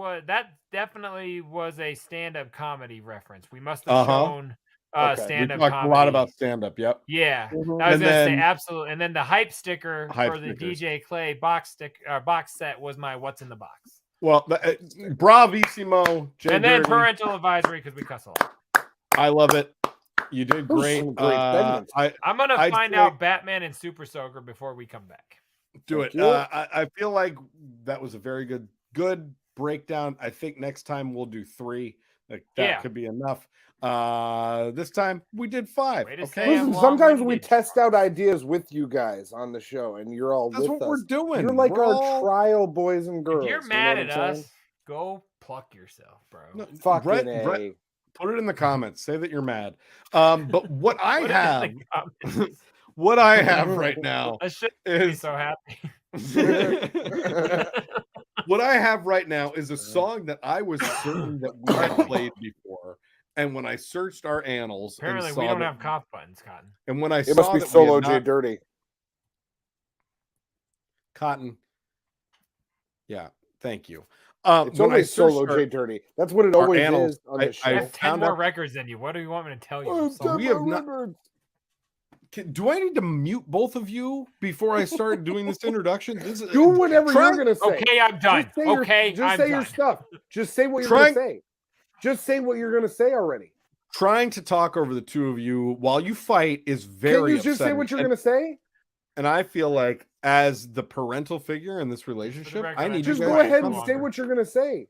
definitely was a stand-up comedy reference. We must have shown Okay. We stand-up talked comedy. a lot about stand-up. Yep. Yeah, Mhm. I was And gonna say then- absolutely. And then the hype sticker Hype for the stickers. DJ Clay box set was my "What's in the Box," Well, bravissimo, and then JDirty. parental advisory because we cuss a lot. I love it. You did Those are great. some great segments. I'm gonna I'd find say- out Batman and Super Soaker before we come back. Do it. Thank you. I feel like that was a very good breakdown. I think next time we'll do 3. Like that Yeah. could be enough. This time we did 5. Way to Okay. say Listen, I'm sometimes we long-winded. test out ideas with you guys on the show, and you're all That's with what us. we're doing. You're like We're our all- trial boys and girls. If you're you mad know at what I'm saying? us, go pluck yourself, bro. No, Fucking Brett, A. Brett, put it in the comments. Say that you're mad. But what I Put it in have, the comments. what I have right now I should be is so happy. what I have right now is a song that I was certain that we had played before. And when I searched our annals, Apparently, and we saw don't that- have cough buttons, Cotton. And when I It saw must be that we solo had not- JDirty. Cotton. Yeah, thank you. It's when I always searched solo our- Dirty. That's what it our always annals, is on I- this I show. have 10 found more out- records than you. What do you want me to tell you? Oh, So- we have not- Do I need to mute both of you before I start doing this introduction? This is, Do whatever try- you're gonna say. Okay, I'm done. Just say your- Okay, just I'm say done. your stuff. Just say what you're Trying- gonna say. Just say what you're gonna say already. Trying to talk over the two of you while you fight is Can very you just say upsetting. what you're And- gonna say? And I feel like as the parental figure in this relationship, record, I I need Just you go guys ahead to and come say on. what you're gonna say.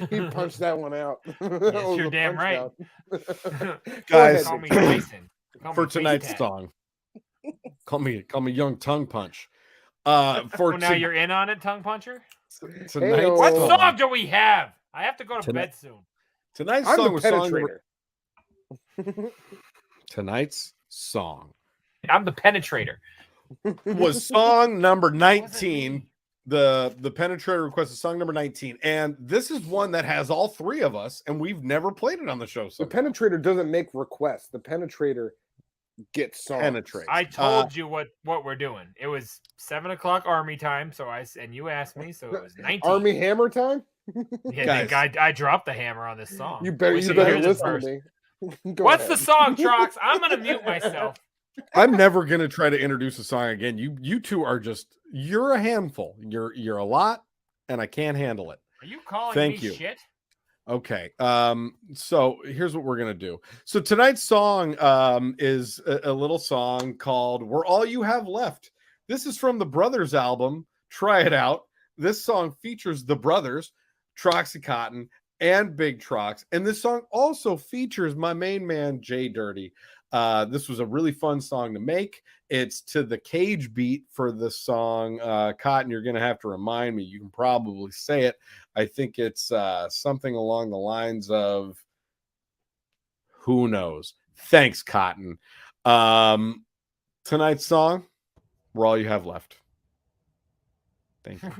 He punched that one out. That Yes, was you're a damn punch right. down. Go Guys, ahead. Call me Tyson. Call for me tonight's Face song. Call me young tongue punch. For Well, now you're in on it, tongue puncher. tonight's Heyo. What song. song do we have? I have to go to Tonight- bed soon. Tonight's I'm song the was song number, penetrator. tonight's song I'm the penetrator. was song number 19. The penetrator requested song number 19, and this is one that has all 3 of us, and we've never played it on the show. So The penetrator doesn't make requests. The penetrator gets songs. penetrate. I told you what we're doing. It was 7:00 Army time, so and you asked me, so it was 19. Army Hammer time. Yeah, I dropped the hammer on this song. You better Listen, better here's it listen first. to me. Go What's ahead. the song, Trox? I'm gonna mute myself. I'm never gonna try to introduce a song again. You two are you're a handful. You're a lot, and I can't handle it. Are you calling Thank me you. shit? Okay. So here's what we're gonna do. So tonight's song is a little song called "We're All You Have Left." This is from the Brothers album. Try it out. This song features the brothers, Troxy Cotton and Big Trox, and this song also features my main man JDirty. This was a really fun song to make. It's to the cage beat for the song. Cotton, you're gonna have to remind me. You can probably say it. I think it's something along the lines of who knows. Thanks, Cotton. Tonight's song, "We're All You Have Left." Thank you.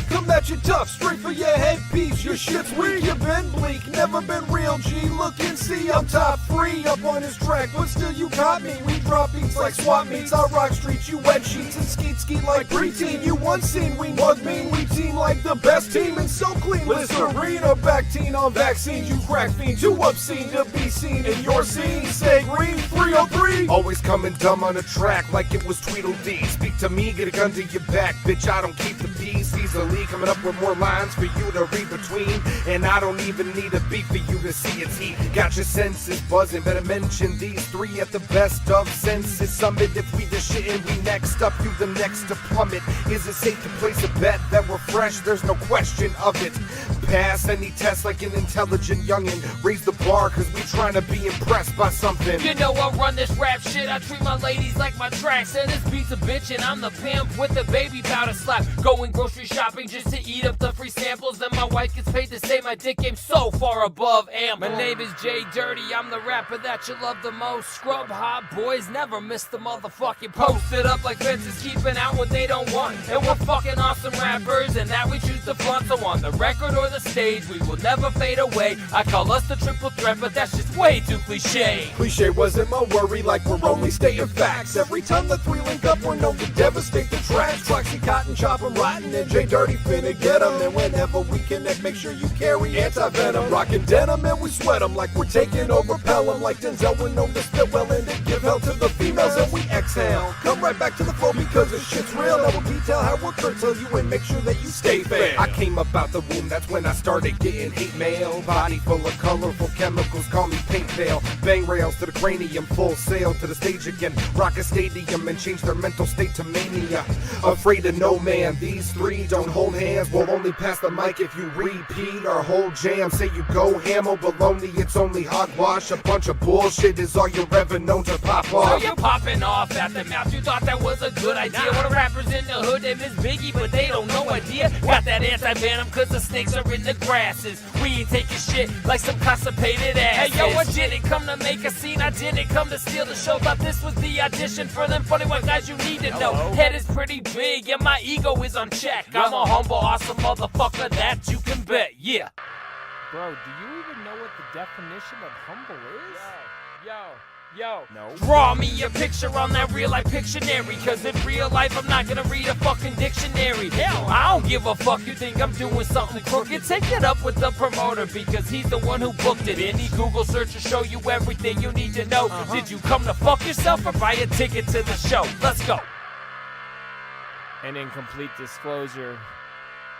Come at you tough, straight for your headpiece. Your shit's weak, you've been bleak, never been real. G, look and see, I'm top 3 up on his track, but still you caught me. We drop beats like swap meets. I rock streets, you wet sheets and skeet like preteen. You one scene, we mug mean, we team like the best team and so clean. Listerine or Bactine on vaccines, you crack fiend, too obscene to be seen in your scene. Stay green, 303. Always coming dumb on a track like it was Tweedledee. Speak to me, get a gun to your back, bitch. I don't keep the peace easily. Coming up with more lines for you to read between, and I don't even need a beat for you to see its heat. Got your senses buzzing, better mention these 3 at the best of senses. Summit if we the shit and we next up, you the next to plummet. Is it safe to place a bet that we're fresh? There's no question of it. Pass any test like an intelligent youngin'. Raise the bar cause we trying to be impressed by something. You know I run this rap shit, I treat my ladies like my tracks. And this beat's a bitch and I'm the pimp with the baby powder slap. Going grocery shopping just to eat up the free samples. Then my wife gets paid to say my dick game so far above ample. My name is JDirty, I'm the rapper that you love the most. Scrub hot boys never miss the motherfucking post. It up like fences, keeping out what they don't want. And we're fucking awesome rappers, and that we choose to flaunt. So on the record or the stage, we will never fade away. I call us the triple threat, but that's just way too cliche. Cliche wasn't my worry, like we're only stating facts. Every time the 3 link up, we're known to devastate the tracks. Troxy Cotton, chop 'em rotten, and JDirty finna get 'em. And whenever we can neck, make sure you carry anti-venom. Rockin' denim and we sweat them like we're taking over Pelham. Like Denzel went on the spit well and then give hell to the females and we exhale. Come right back to the flow because this shit's real. Now we'll detail how we'll curtail you and make sure that you stay fair. I came up out the womb, that's when I started getting hate mail. Body full of colorful chemicals, call me paint pale. Bang rails to the cranium, full sail to the stage again. Rock a stadium and change their mental state to mania. Afraid of no man, these three don't hold hands. We'll only pass the mic if you repeat our whole jam. Say you go ham or baloney, it's only hogwash. A bunch of bullshit is all you're ever known to pop off. So you're popping off at the mouth. You thought that was a good idea. What the rappers in the hood, they miss Biggie, but they don't know idea. Got that anti-venom cause the snakes are in the grasses. We ain't taking shit like some constipated ass. Hey yo, I didn't come to make a scene, I didn't come to steal the show. Thought this was the audition for them funny white guys you need to know. Head is pretty big and my ego is on check. I'm a humble, awesome motherfucker that you can bet, yeah. Bro, do you even know what the definition of humble is? Yo. No. Draw me a picture on that real life Pictionary. Cause in real life I'm not gonna read a fucking dictionary. Hell, I don't give a fuck, you think I'm doing something crooked? Take it up with the promoter because he's the one who booked it. Any Google search will show you everything you need to know. Did you come to fuck yourself or buy a ticket to the show? Let's go. And in complete disclosure,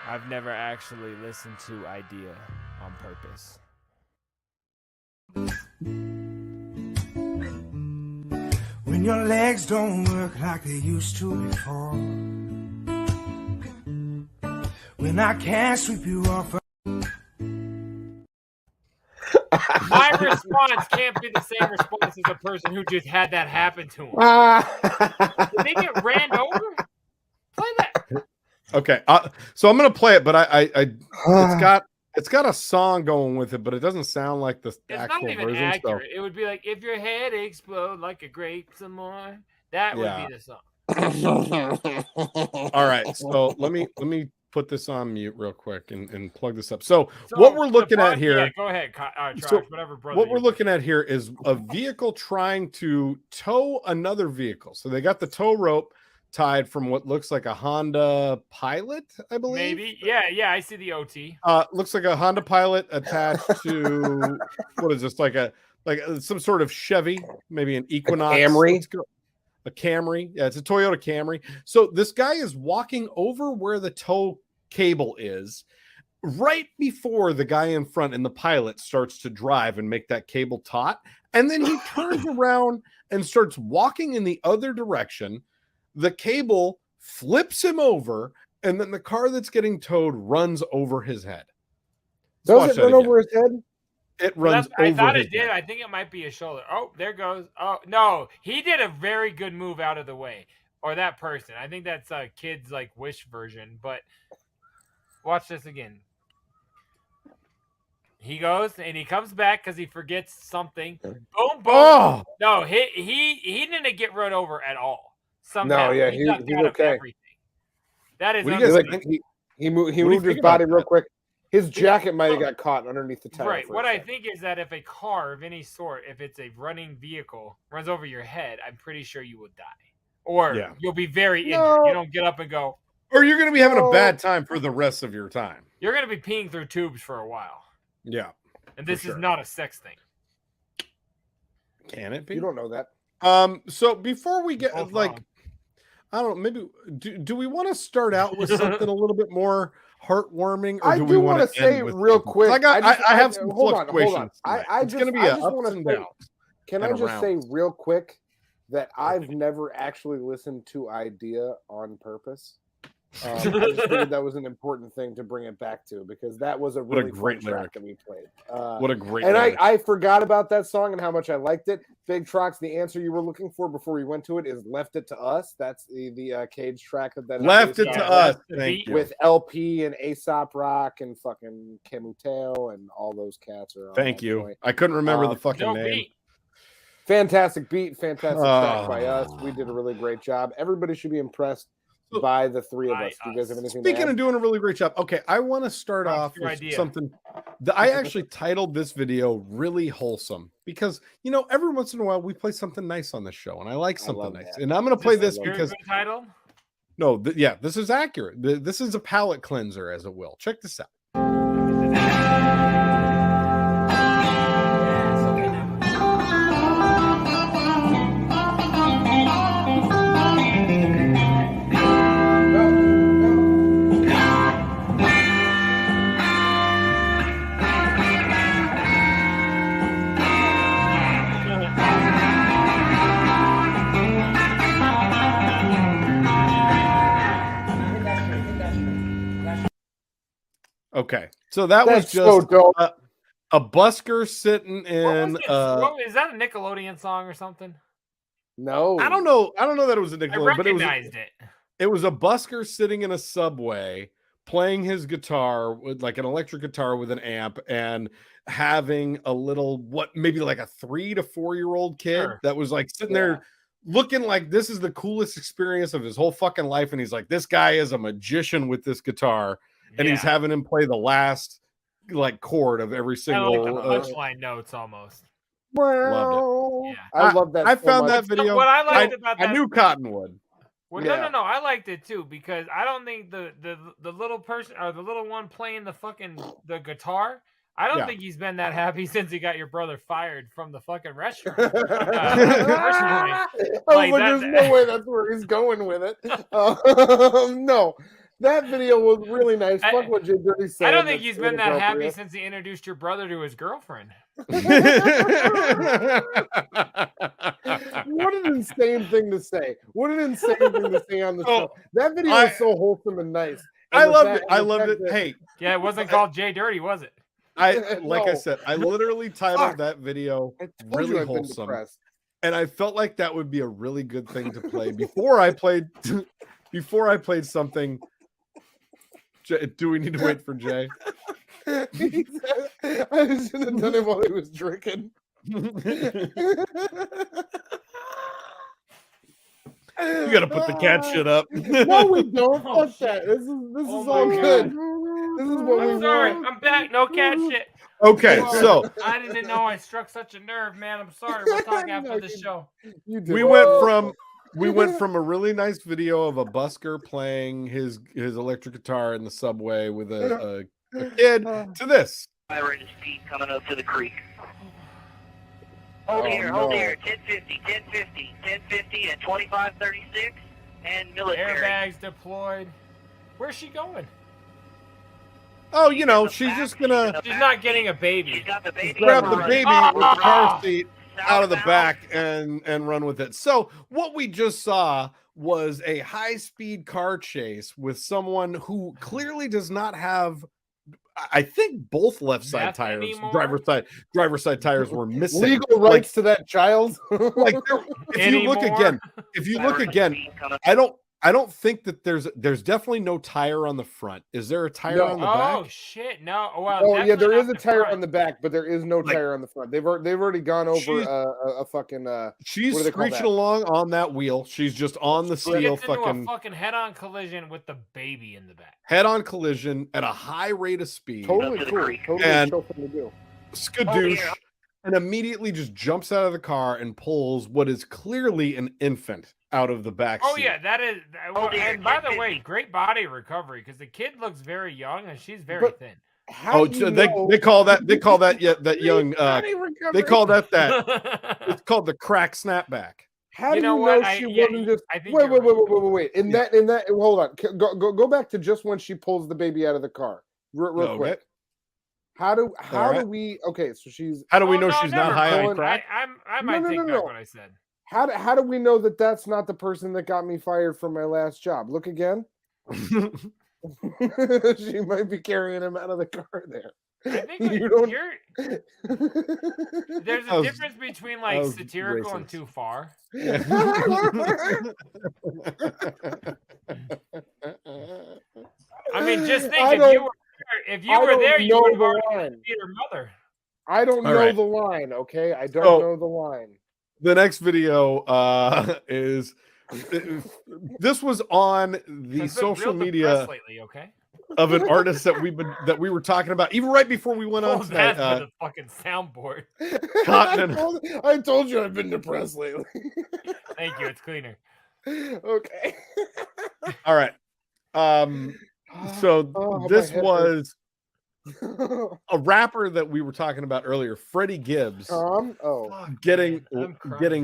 I've never actually listened to Idea on purpose. When your legs don't work like they used to before. When I can't sweep you off. My response can't be the same response as a person who just had that happen to him. Did they get ran over? Play that. Okay, so I'm gonna play it, but it's got a song going with it, but it doesn't sound like the actual not even version. accurate. It would be like if your head explode like a grape some more. That would be the song. All right, so let me put this on mute real quick and plug this up. So what we're looking at here. Yeah, go ahead, Trox, so whatever, brother. What we're looking at here is a vehicle trying to tow another vehicle. So they got the tow rope tied from what looks like a Honda Pilot, I believe. Maybe. Yeah, I see the OT. Looks like a Honda Pilot attached to what is this, like some sort of Chevy, maybe an Equinox. A Camry. Yeah, it's a Toyota Camry. So this guy is walking over where the tow cable is right before the guy in front and the pilot starts to drive and make that cable taut. And then he turns around and starts walking in the other direction. The cable flips him over, and then the car that's getting towed runs over his head. Does it run over his head? It runs over I thought his it did. head. I think it might be a shoulder. Oh, there goes. Oh, no. He did a very good move out of the way. Or that person. I think that's a kid's like wish version. But watch this again. He goes and he comes back because he forgets something. Boom, boom. Oh! No, he didn't get run over at all. Somehow. No, yeah, he's okay. That is he moved his body real quick. His jacket might have got caught underneath the tire. Right. What I think is that if a car of any sort, if it's a running vehicle, runs over your head, I'm pretty sure you will die. Or you'll be very injured. You don't get up and go. Or you're going to be having a bad time for the rest of your time. You're going to be peeing through tubes for a while. Yeah. And this is not a sex thing. Can it be? You don't know that. So before we get I don't know, maybe do we want to start out with something a little bit more heartwarming, or do we want to say real quick? I have some fluctuations. Hold on. It's going to be a ups and downs. Can I just say real quick that I've never actually listened to Idea on purpose? I just figured that was an important thing to bring it back to, because that was a really great track that we played. What a great and I forgot about that song and how much I liked it. Big Trox, the answer you were looking for before we went to it is Left It to Us. That's the Cage track that Left It to Us. Thank you. With LP and Aesop Rock and fucking Camuteo and all those cats are on. Thank you. Point. I couldn't remember the fucking name. Beat. Fantastic beat, fantastic track by us. We did a really great job. Everybody should be impressed by the three of us. Do you guys have anything Speaking of doing a really great job, okay, I want to start off with something that I actually titled this video Really Wholesome, because every once in a while we play something nice on this show, and I like something nice. And I'm going to play this because title? No, this is accurate. This is a palate cleanser, as it will. Check this out. Okay, so that That's was just so dope. A busker sitting in. Is that a Nickelodeon song or something? No, I don't know. I don't know that it was a Nickelodeon, but recognized it. It was a busker sitting in a subway playing his guitar with like an electric guitar with an amp and having a little maybe like a 3 to 4 year old kid that was like sitting there looking like this is the coolest experience of his whole fucking life, and he's like, this guy is a magician with this guitar, and he's having him play the last like chord of every single punchline notes almost. Loved it. I love that. I found that video. What I liked about that, I knew Cottonwood. Well, no, I liked it too because I don't think the little person or the little one playing the guitar. I don't think he's been that happy since he got your brother fired from the fucking restaurant. There's no way that's where he's going with it. No, that video was really nice. Fuck what JDirty said. I don't think he's been that happy since he introduced your brother to his girlfriend. What an insane thing to say. What an insane thing to say on the show. That video is so wholesome and nice. I loved it. I loved it. Hey. Yeah, it wasn't called JDirty, was it? I said, I literally titled that video really wholesome. And I felt like that would be a really good thing to play before I played something. Do we need to wait for Jay? I should have done it while he was drinking. You gotta put the cat shit up. No, we don't. Fuck that. This is all good. This is what we sorry. want. I'm back. No cat shit. Okay, so I didn't know I struck such a nerve, man. I'm sorry. We'll talk after the show. We went from a really nice video of a busker playing his electric guitar in the subway with a kid to this. Fire rate speed coming up to the creek. Hold here, 1050, and 2536, and military. Airbags deployed. Where's she going? Oh, she's just gonna. She's not getting a baby. She's got the baby. Grab the baby with the car seat out of the back and run with it. So what we just saw was a high-speed car chase with someone who clearly does not have. I think both left side tires, driver's side tires were missing. Legal rights to that child. If you look again, I don't think that there's definitely no tire on the front. Is there a tire on the back? Oh shit, no. Well, yeah, there is a tire on the back, but there is no tire on the front. They've already gone over a fucking. She's screeching along on that wheel. She's just on the seal. A fucking head-on collision with the baby in the back. Head-on collision at a high rate of speed. Totally cool. Totally and chill thing to do. Skadoosh, and immediately just jumps out of the car and pulls what is clearly an infant out of the back seat. Oh yeah, that is. And by the way, great body recovery because the kid looks very young and she's very thin. They call that that young. They call that it's called the crack snapback. How do you know she wasn't just? Wait. In that, hold on. Go back to just when she pulls the baby out of the car, real quick. How do we? Okay, so she's. How do we know she's not high on crack? I might take back what I said. How do we know that that's not the person that got me fired from my last job? Look again. She might be carrying him out of the car there. I think there's a difference between like satirical and too far. I mean, just think if you were there, you would have already seen her mother. I don't know the line. Okay, I don't know the line. The next video is this was on the social media lately, okay? Of an artist that we were talking about even right before we went on tonight. The fucking soundboard. Cotton. I told you I've been depressed lately. Thank you. It's cleaner. Okay. All right. So this was a rapper that we were talking about earlier, Freddie Gibbs, getting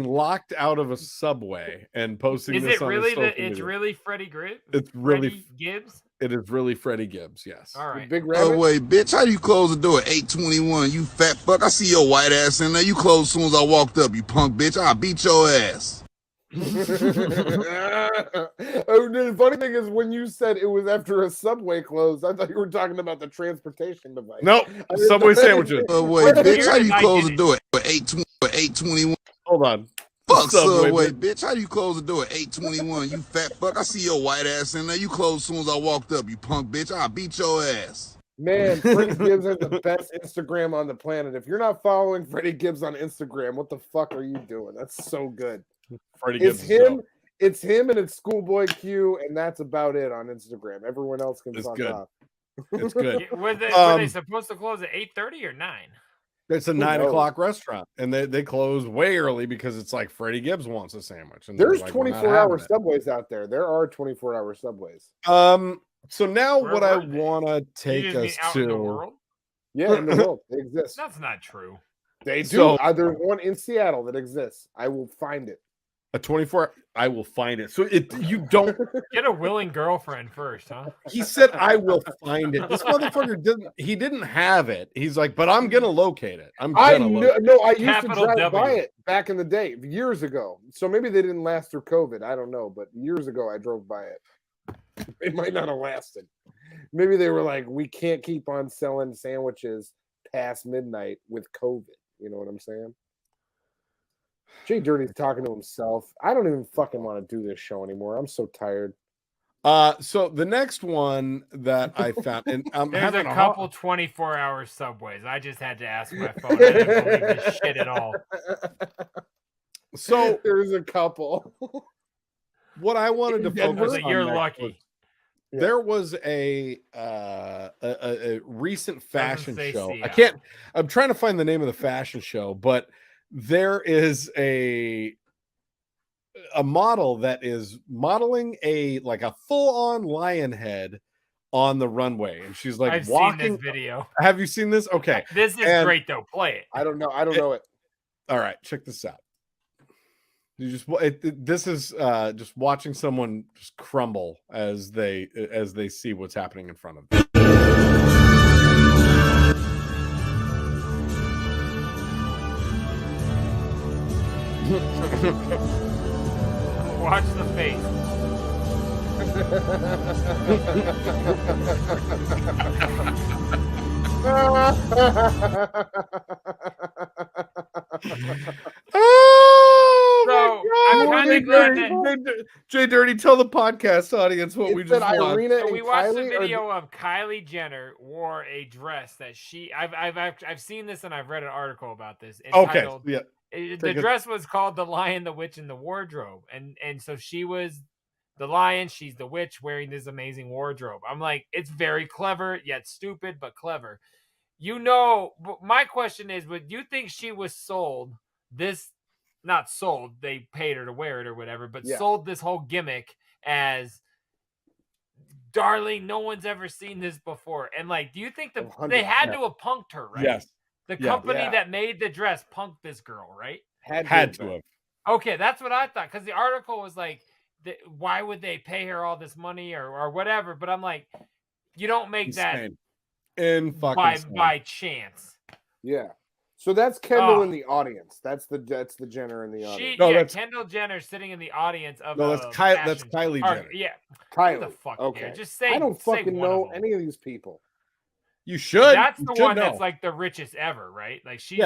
locked out of a subway and posting Is this it on really his social media. It's really Freddie Gibbs? It's really Freddie Gibbs? It is really Freddie Gibbs, yes. All right. Big rabbit. Oh wait, bitch, how do you close the door at 8:21? You fat fuck. I see your white ass in there. You closed as soon as I walked up, you punk bitch. I'll beat your ass. The funny thing is, when you said it was after a Subway closed, I thought you were talking about the transportation device. Nope, Subway sandwiches. Subway, bitch, how you close the door at 8:21? Hold on. Fuck Subway, bitch. How you close the door at 8:21? You fat fuck. I see your white ass in there. You closed as soon as I walked up, you punk bitch. I'll beat your ass. Man, Freddie Gibbs has the best Instagram on the planet. If you're not following Freddie Gibbs on Instagram, what the fuck are you doing? That's so good. Freddie Gibbs. It's him and it's Schoolboy Q, and that's about it on Instagram. Everyone else can fuck off. It's good. Were they supposed to close at 8:30 or 9? It's a 9 o'clock restaurant, and they close way early because it's like Freddie Gibbs wants a sandwich. And there's like, 24-hour Subways out there. There are 24-hour Subways. So now what I want to take us to. In the world? Yeah, in the world. They exist. That's not true. They do. There's one in Seattle that exists. I will find it. A 24. I will find it. So you don't get a willing girlfriend first, huh? He said, "I will find it." This motherfucker didn't have it. He's like, "But I'm gonna locate it. I used to drive by it back in the day, years ago. So maybe they didn't last through COVID. I don't know, but years ago I drove by it. It might not have lasted. Maybe they were like, we can't keep on selling sandwiches past midnight with COVID. You know what I'm saying? JDirty's talking to himself. I don't even fucking want to do this show anymore. I'm so tired. So the next one that I found, and I'm there's having a couple 24-hour Subways. I just had to ask my phone. I didn't believe this shit at all. So there's a couple. What I wanted to focus on, you're lucky. There was a recent fashion show. Seattle. I'm trying to find the name of the fashion show, but there is a model that is modeling a full-on lion head on the runway, and she's like I've walking. seen this video. Have you seen this? Okay, this is great though. Play it. I don't know it. All right, check this out. You this is just watching someone just crumble as they see what's happening in front of them. Watch the face. Oh, I'm kind of glad that JDirty, tell the podcast audience what we just watched. So we watched the video of Kylie Jenner wore a dress that I've seen this and I've read an article about this. Entitled, yeah. The dress was called The Lion, the Witch, and the Wardrobe. And so she was the lion, she's the witch wearing this amazing wardrobe. I'm like, it's very clever, yet stupid, but clever. My question is, would you think she was sold this? Not sold, they paid her to wear it or whatever, but sold this whole gimmick as, darling, no one's ever seen this before. And do you think they had to have punked her, right? Yes. The company that made the dress punked this girl, right? Had to have. Okay, that's what I thought, because the article was like, why would they pay her all this money or whatever? But I'm like, you don't make that by chance. Yeah. So that's Kendall in the audience. That's the Jenner in the audience. Kendall Jenner sitting in the audience of. No, that's Kylie Jenner. Yeah, Kylie. The fuck. Okay. Here. Just say. I don't fucking know of any of these people. You should. That's the one that's like the richest ever, right? Like she's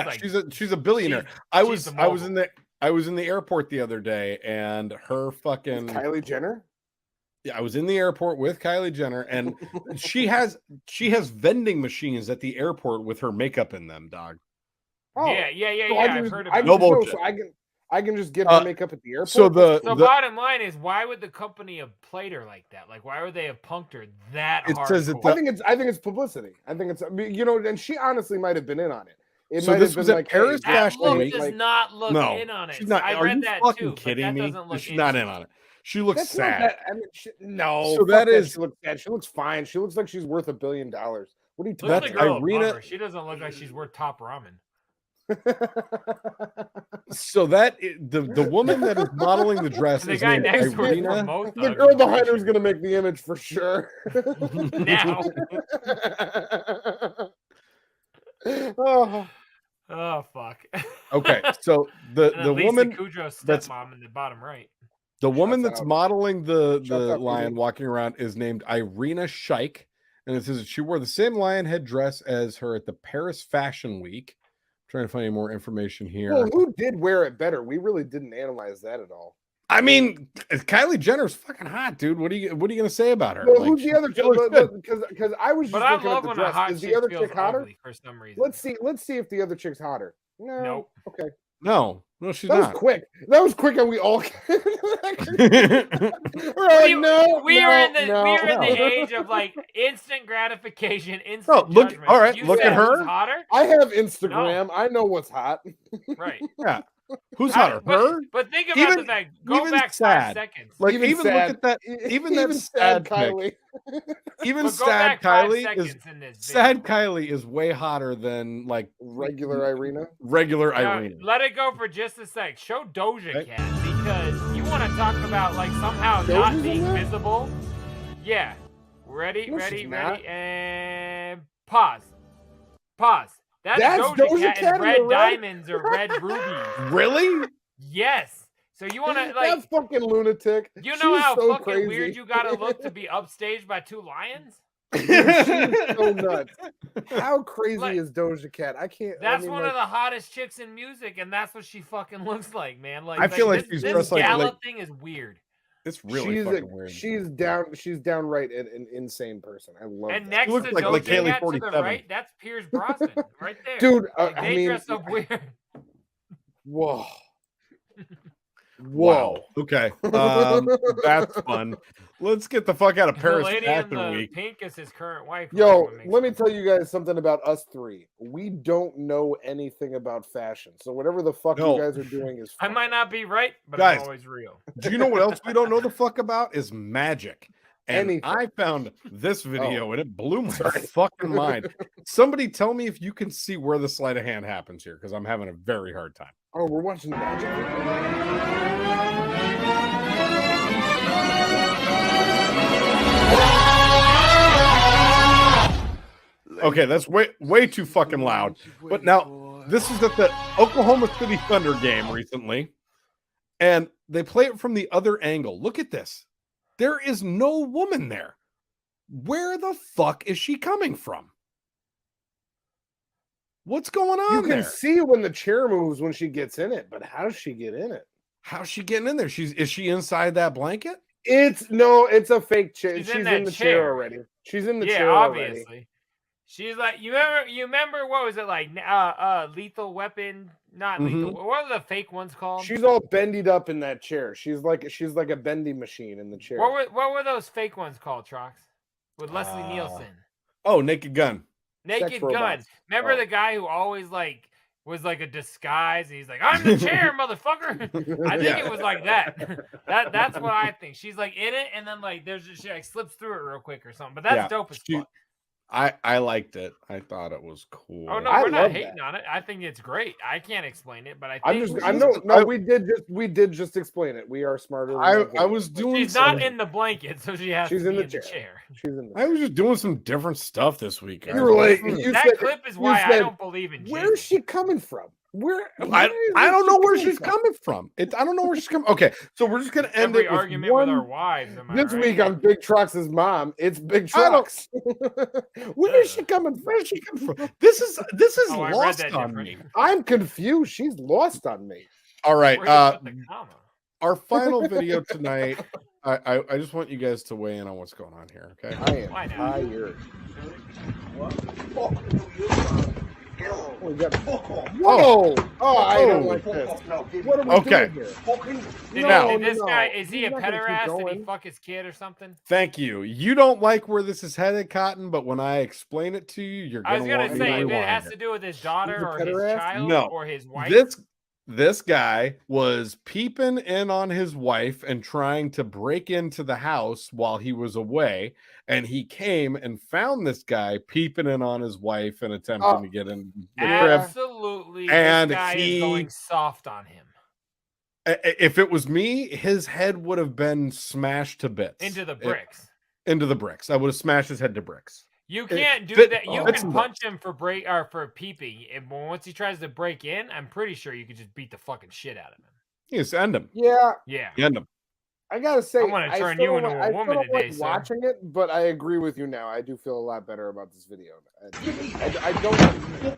she's a billionaire. I was in the airport the other day, and her fucking Kylie Jenner. Yeah, I was in the airport with Kylie Jenner, and she has vending machines at the airport with her makeup in them, dog. Oh, yeah. I've heard of it. So I can just get her makeup at the airport. So the bottom line is, why would the company have played her like that? Like, why would they have punked her that hard? I think it's publicity. I think it's and she honestly might have been in on it. It so might this have was been at Paris Fashion Week. Does not look in on it. She's not. I Are read you that fucking too, kidding me? She's not in on it. She looks That's sad. No. So that is. She looks sad. She looks fine. She looks like she's worth $1 billion. What are you talking about? That's Irina. She doesn't look like she's worth top ramen. So that the woman that is modeling the dress is named Irina. The girl behind her is going to make the image for sure. Now. Oh. Oh fuck. Okay, so the And Lisa woman Kudrow's that's stepmom in the bottom right. the woman Shouts that's out. modeling the Shouts out, lion Phoebe. walking around is named Irina Shayk, and it says that she wore the same lion head dress as her at the Paris Fashion Week. I'm trying to find any more information here. Well, who did wear it better? We really didn't analyze that at all. I mean, Kylie Jenner's fucking hot, dude. What are you gonna say about her? Well, Like, who's the other chick? Because I was just But I looking at love the when a dress. hot Is the chick other feels chick hotter? ugly for some reason. Let's see if the other chick's hotter. No. Nope. Okay. no, she's That was not. quick. That was quick, and we all. We're all like, no, we no, are in the no, we are in no. the age of like instant gratification, instant No, look. judgment. All right, You look said at her. who's hotter? I have Instagram. I know what's hot. Right. Yeah, who's How- hotter? Her? But think about Even- the fact. Go even back sad. 5 seconds. Like Even even sad. look at that. Even that sad pic. Kylie. Even But go sad back 5 Kylie is seconds in this sad video. Kylie is way hotter than like Regular Irina. regular Now, Irina. let it go for just a sec. Show Doja Okay. Cat because you want to talk about like somehow Doja's not in being that? visible. Yeah. Ready, No, ready, she's ready, not. and pause. Pause. That's That's Doja, Doja Cat Cat in and the red red? diamonds or red rubies. Really? Yes. So you want to like That fucking lunatic. you know She's how so fucking crazy. weird you gotta look to be upstaged by 2 lions? Dude, she's so nuts. How crazy Like, is Doja Cat? I can't. That's I mean, one like, of the hottest chicks in music, and that's what she fucking looks like, man. Like I feel like this, she's this dressed like- gala thing is weird. It's really fucking weird. She's downright an insane person. I love And that. next looks to like Doja Kaylee Cat to the 47. right, that's Pierce Brosnan right there. Dude, Like, I they mean, dress up weird. whoa. Wow. Whoa. Okay. That's fun. Let's get the fuck out of The Paris lady in Fashion the Week. pink is his current wife. Yo, What makes let me sense. tell you guys something about us three. We don't know anything about fashion. So whatever the fuck No. you guys are doing is I fine. might not be right, but Guys, I'm always real. Do you know what else we don't know the fuck about? Is magic. And Anything. I found this video and it blew my fucking mind. Somebody tell me if you can see where the sleight of hand happens here, because I'm having a very hard time. Oh, we're watching magic. Okay, that's way too fucking loud. But now this is at the Oklahoma City Thunder game recently, and they play it from the other angle. Look at this. There is no woman there. Where the fuck is she coming from? What's going on You can there? see when the chair moves when she gets in it, but how does she get in it? How's she getting in there? Is she inside that blanket? It's a fake chair. She's She's in in that the chair chair. already. She's in the Yeah, chair obviously. already. She's like, you remember what was it like? Lethal Weapon, not lethal. What are the fake ones called? She's all bendied up in that chair. She's like a bendy machine in the chair. What were those fake ones called, Trox? With Leslie Nielsen. Oh, Naked Gun. Naked Gun. robots. Remember Oh. the guy who always like was like a disguise and he's like, I'm the chair, motherfucker. I think it was like that. That's what I think. She's like in it and then like she like slips through it real quick or something. But that's Yeah, dope as she- fuck. I liked it. I thought it was cool. Oh no, I we're not love hating that. on it. I think it's great. I can't explain it, but I I'm think just we did just explain it. We are smarter than that. I was doing she's not in the blanket, so she has She's to in be the in the chair. chair. She's in the I was just doing some different stuff this week. You were like That clip is why I don't believe in Where's jizz. she coming from? I don't know where she's coming from. I don't know where she's coming. Okay, so we're just gonna end Every it with argument one. with our wives. Am I This right? week on Big Trox's mom, it's Big I don't- Trox. Where is she coming from? Where's she coming from? This is Oh, I read lost that on different. me. I'm confused. She's lost on me. All right, Where you put the comma? our final video tonight. I just want you guys to weigh in on what's going on here. Okay. I Why am not? tired. Oh, we got- Whoa! Oh, I don't like this. What are we Okay. doing here? Did this guy, is he a He's not gonna keep pederast? Did he going. fuck his kid or something? Thank you. You don't like where this is headed, Cotton, but when I explain it to you, you're I was gonna gonna want say me to if it rewind has it. to do with his daughter He's a or his pederast? child No. or his wife. This guy was peeping in on his wife and trying to break into the house while he was away, and he came and found this guy peeping in on his wife and attempting to get in the crib. Absolutely, And this guy he- is going soft on him If it was me, his head would have been smashed to bits into the bricks. Into the bricks. I would have smashed his head to bricks. You can't do that. You can punch him for for peeping. And once he tries to break in, I'm pretty sure you could just beat the fucking shit out of him. You just end him. Yeah. End him. I gotta say, I want to turn you into a woman today, like watching it, but I agree with you now. I do feel a lot better about this video. I don't.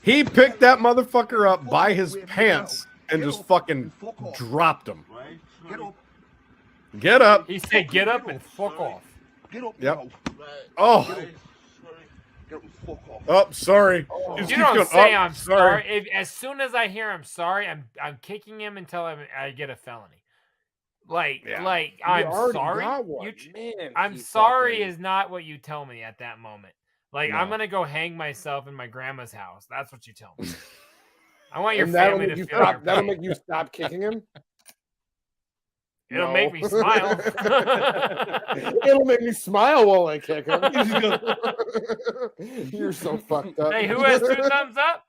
He picked that motherfucker up by his pants and just fucking dropped him. Get up. He said, "Get up and fuck off." Yep. Oh. Oh, sorry. You don't say I'm sorry. As soon as I hear I'm sorry, I'm kicking him until I get a felony. I'm sorry. I'm sorry is not what you tell me at that moment. Like, no. I'm gonna go hang myself in my grandma's house. That's what you tell me. I want your family to feel your that'll make you stop kicking him. It'll make me smile. It'll make me smile while I kick him. You're so fucked up. Hey, who has 2 thumbs up?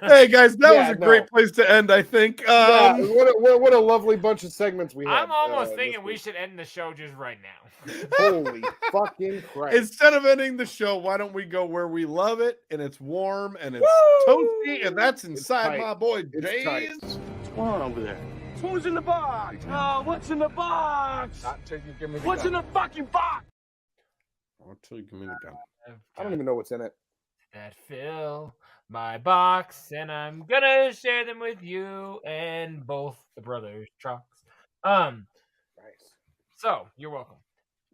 Hey guys, that was a great place to end, I think. What a lovely bunch of segments we had. I'm almost thinking we should end the show just right now. Holy fucking Christ. Instead of ending the show, why don't we go where we love it and it's warm and it's toasty and that's inside my boy Jay's. What's going on over there? Who's in the box? Oh, what's in the box? Not till you give me the what's gun. in the fucking box? Until you give me the gun. I don't even know what's in it. That fill my box, and I'm gonna share them with you and both the brothers Trox. Nice. So you're welcome.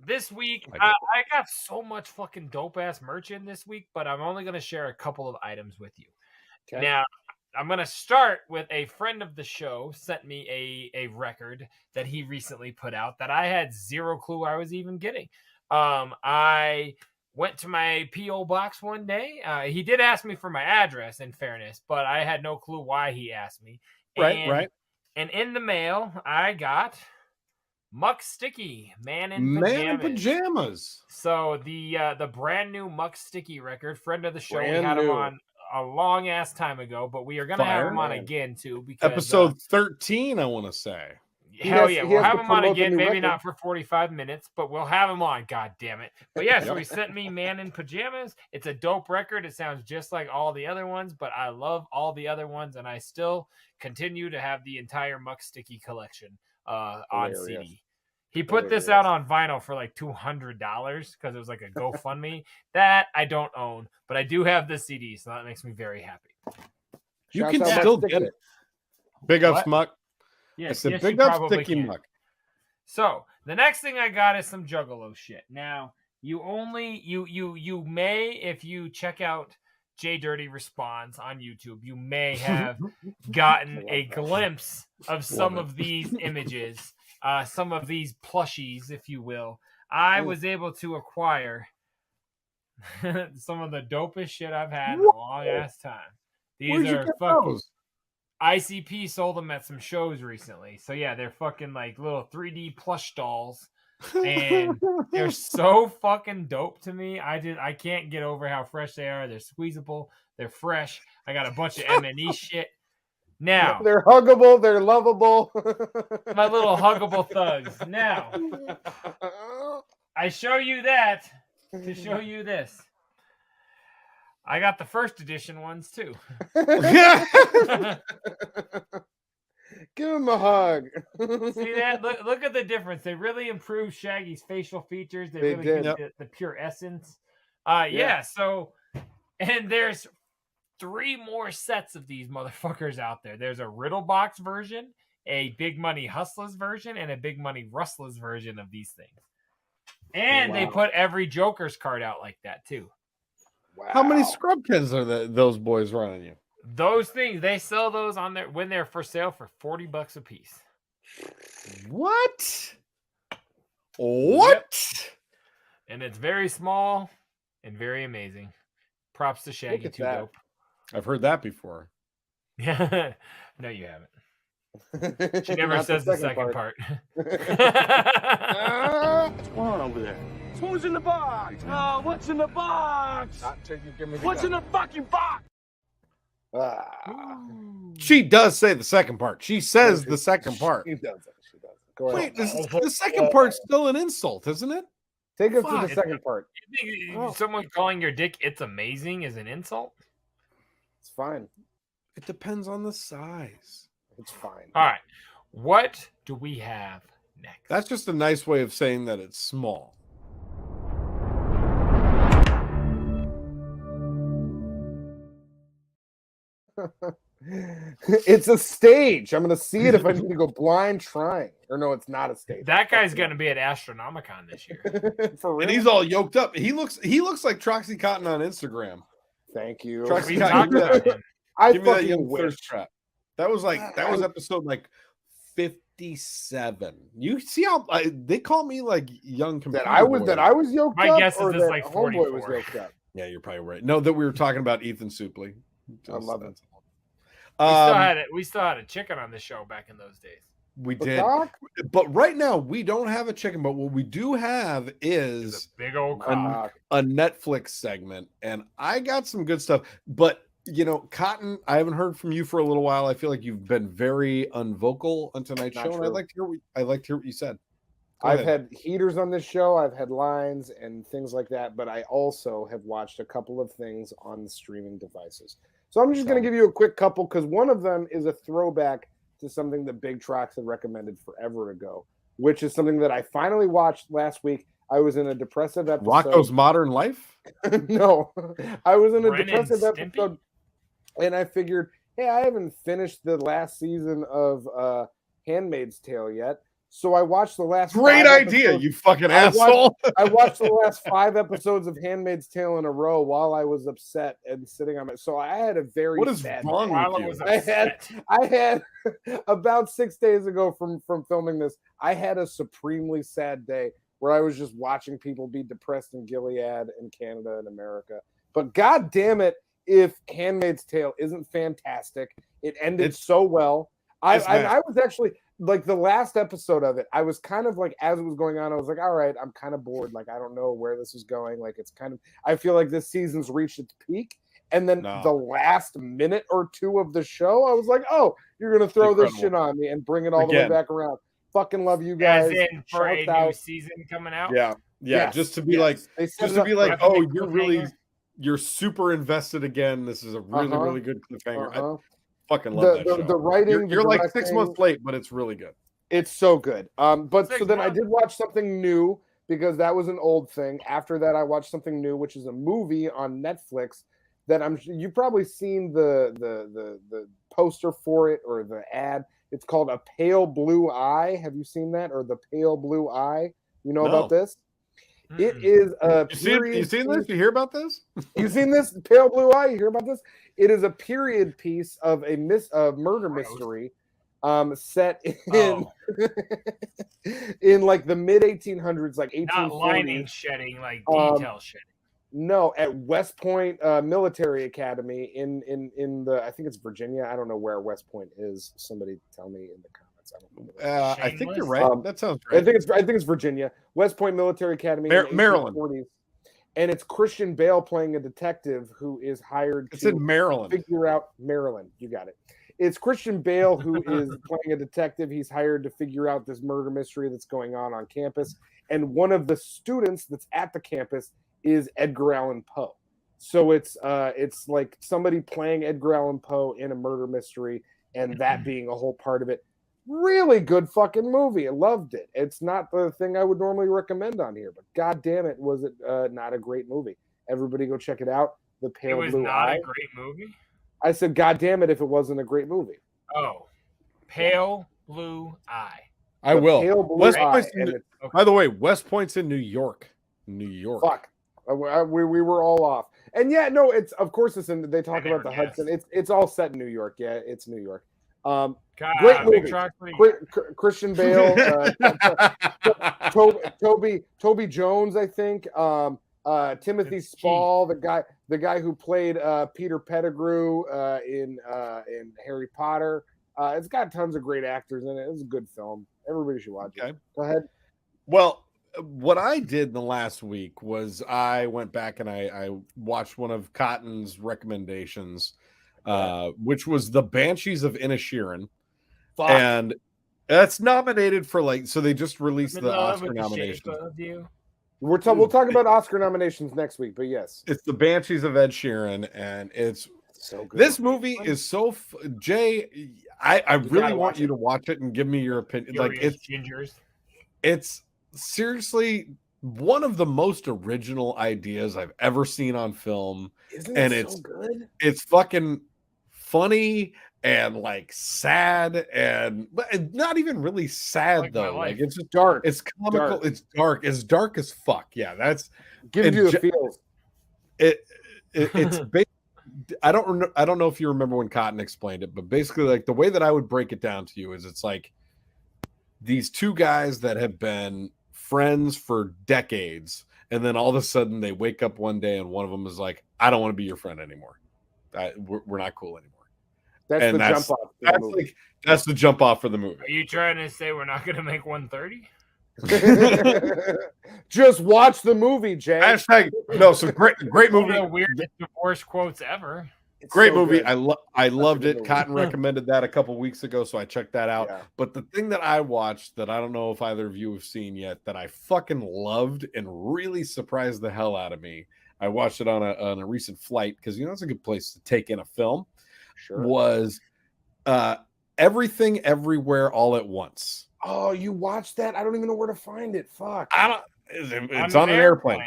This week, I got so much fucking dope ass merch in this week, but I'm only gonna share a couple of items with you. Okay. Now, I'm gonna start with a friend of the show sent me a record that he recently put out that I had zero clue I was even getting. I went to my P.O. box one day. He did ask me for my address, in fairness, but I had no clue why he asked me. Right. And in the mail, I got Muck Sticky, Man in Pajamas. So the brand new Muck Sticky record, friend of the show, we had him on a long ass time ago, but we are gonna have him on again too. Because episode 13, I want to say. Hell yeah, we'll have him on again. Maybe not for 45 minutes, but we'll have him on. God damn it! But yeah, so he sent me Man in Pajamas. It's a dope record. It sounds just like all the other ones, but I love all the other ones, and I still continue to have the entire Muck Sticky collection on CD. He put this out on vinyl for like $200 because it was like a GoFundMe. That I don't own, but I do have the CD, so that makes me very happy. You can still get it. Big ups, Muck. Yes, big up Sticky Muck. So the next thing I got is some Juggalo shit. Now you may, if you check out JDirty Responds on YouTube, you may have gotten a glimpse of some of these images, some of these plushies, if you will. I was able to acquire some of the dopest shit I've had in a long ass time. These are fucking. ICP sold them at some shows recently. So yeah, they're fucking like little 3D plush dolls. And they're so fucking dope to me. I can't get over how fresh they are. They're squeezable. They're fresh. I got a bunch of M&E shit. Now they're huggable. They're lovable. My little huggable thugs. Now I show you that to show you this. I got the first edition ones too. Give him a hug. See that? Look at the difference. They really improved Shaggy's facial features. They really give the pure essence. Yeah. So, and there's 3 more sets of these motherfuckers out there. There's a Riddle Box version, a Big Money Hustlers version, and a Big Money Rustlers version of these things. And they put every Joker's card out like that too. Wow. How many scrubkins are those boys running you? Those things, they sell those on there when they're for sale for $40 a piece. What? Yep. And it's very small and very amazing. Props to Shaggy, too dope. I've heard that before. Yeah. No, you haven't. She never says the second part. What's going on over there? Who's in the box? Oh, what's in the box? Not till you give me the what's gun. in the fucking box? She does say the second part. She says the second part. She does it. Go ahead. Wait, the second part's still an insult, isn't it? Take us to the second part. You think someone calling your dick "it's amazing" is an insult? It's fine. It depends on the size. It's fine. All right. What do we have next? That's just a nice way of saying that it's small. It's a stage. I'm gonna see it if I need to go blind trying. Or no, it's not a stage. That guy's gonna be at Astronomicon this year. For real? And he's all yoked up. He looks like Troxy Cotton on Instagram. Thank you. Troxy Cotton, give me that, I give me that fucking young wish. thirst trap. That was episode like 57. You see how they call me like young computer That I was yoked My up. guess is or it's that like Homeboy 44. was yoked up. Yeah, you're probably right. No, that we were talking about Ethan Supley. I love it. We still had a chicken on the show back in those days. We did, but right now we don't have a chicken. But what we do have is a big old cock. a Netflix segment, and I got some good stuff. But you know, Cotton, I haven't heard from you for a little while. I feel like you've been very unvocal on tonight's show, and I'd like to hear what you said. I've had heaters on this show. I've had lines and things like that, but I also have watched a couple of things on the streaming devices. So I'm just going to give you a quick couple because one of them is a throwback to something that Big Trox had recommended forever ago, which is something that I finally watched last week. I was in a depressive episode. Rocco's Modern Life? No, I was in a Ren depressive and episode, and I figured, hey, I haven't finished the last season of Handmaid's Tale yet. So I watched the last. Great idea, you fucking asshole. I watched the last 5 episodes of Handmaid's Tale in a row while I was upset and sitting on it. So I had a very What is sad wrong day. with you? I had about 6 days ago from filming this. I had a supremely sad day where I was just watching people be depressed in Gilead and Canada and America. But god damn it, if Handmaid's Tale isn't fantastic, it ended so well. I was actually like the last episode of it. I was kind of like, as it was going on, I was like, all right, I'm kind of bored. Like, I don't know where this is going. Like, it's kind of, I feel like this season's reached its peak. And then the last minute or two of the show, I was like, oh, you're going to throw this shit on me and bring it all the way back around. Fucking love you guys. As in for a new season coming out? Yeah. Yes. Just to be like, you're super invested again. This is a really good cliffhanger. I fucking love that show. The writing, you're like 6 months late, but it's really good. It's so good. But so then I did watch something new because that was an old thing. After that, I watched something new, which is a movie on Netflix that you've probably seen the poster for it or the ad. It's called A Pale Blue Eye. Have you seen that? Or The Pale Blue Eye? You know about this? It is a You seen this? You hear about this? You seen this? Pale Blue Eye? You hear about this? It is a period piece of a murder mystery set in in like the mid 1800s, like 1840s. Not lining shedding, like detail shedding. No, at West Point Military Academy in the, I think it's Virginia. I don't know where West Point is. Somebody tell me in the comments. I don't know. I think you're right. That sounds right. I think it's Virginia. West Point Military Academy, Maryland. 1840s. And it's Christian Bale playing a detective who is hired to in Maryland. Figure out Maryland. You got it. It's Christian Bale who is playing a detective. He's hired to figure out this murder mystery that's going on campus. And one of the students that's at the campus is Edgar Allan Poe. So it's like somebody playing Edgar Allan Poe in a murder mystery, and that being a whole part of it. Really good fucking movie. I loved it. It's not the thing I would normally recommend on here, but god damn it, was it not a great movie. Everybody go check it out. The Pale Blue Eye. It was not a great movie? I said, god damn it, if it wasn't a great movie. Oh, Pale Blue Eye. I will. West Point, by the way, West Point's in New York. New York. Fuck. We were all off. And yeah, no, it's of course it's in. They talk about the Hudson. It's all set in New York. Yeah, it's New York. Great movie. Christian Bale, Toby Jones, I think. Timothy Spall, the guy who played Peter Pettigrew in Harry Potter. It's got tons of great actors in it. It's a good film. Everybody should watch it. Go ahead. Well, what I did in the last week was I went back and I watched one of Cotton's recommendations, which was The Banshees of Inisherin. Fuck. And That's nominated for so they just released the Oscar nominations. We'll talk about Oscar nominations next week, but yes. It's the Banshees of Ed Sheeran, and it's so good. This movie is so Jay, I really want you to watch it and give me your opinion. It's seriously one of the most original ideas I've ever seen on film. Isn't and it it's so good? It's fucking funny and sad and not even really sad though. It's just dark. It's comical. Dark. It's dark. It's dark as fuck. Yeah, that's gives you the feels. It's I don't know if you remember when Cotton explained it, but basically the way that I would break it down to you is it's like these two guys that have been friends for decades, and then all of a sudden they wake up one day and one of them is like, I don't want to be your friend anymore. We're not cool anymore. That's jump off. That's the jump off for the movie. Are you trying to say we're not going to make 130? Just watch the movie, Jay. So great movie. One of the weirdest divorce quotes ever. Great movie. Good. I loved it. Cotton recommended that a couple weeks ago, so I checked that out. Yeah. But the thing that I watched that I don't know if either of you have seen yet that I fucking loved and really surprised the hell out of me. I watched it on a recent flight because it's a good place to take in a film. Sure. Was Everything Everywhere All at Once. Oh, you watched that? I don't even know where to find it. Fuck. It's on an airplane.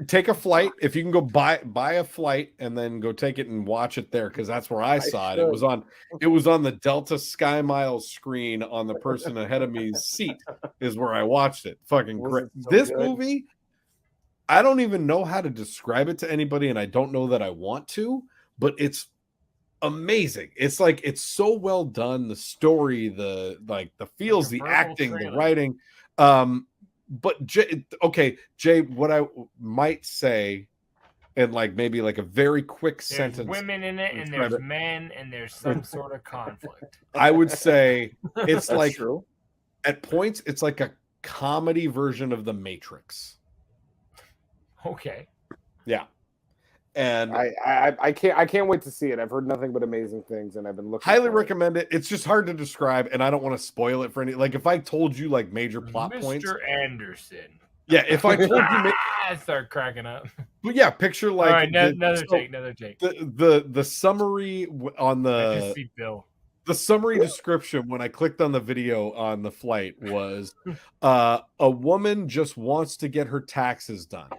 Take a flight. If you can go buy a flight and then go take it and watch it there, because that's where I saw it. It was on the Delta Sky Miles screen on the person ahead of me's seat is where I watched it. Fucking great. This movie, I don't even know how to describe it to anybody, and I don't know that I want to, but it's amazing. It's so well done. The story, the feels, the acting, the writing. But Jay, what I might say, and maybe a very quick sentence. There's women in it, and there's men, and there's some sort of conflict. I would say it's true. At points, it's like a comedy version of The Matrix. Okay. Yeah. And I can't wait to see it. I've heard nothing but amazing things, and I've been looking. Highly recommend it. It's just hard to describe, and I don't want to spoil it for any. If I told you major plot points, Mr. Anderson. Yeah, if I told you, I start cracking up. But yeah, picture All right, another take. The summary on the summary description when I clicked on the video on the flight was a woman just wants to get her taxes done.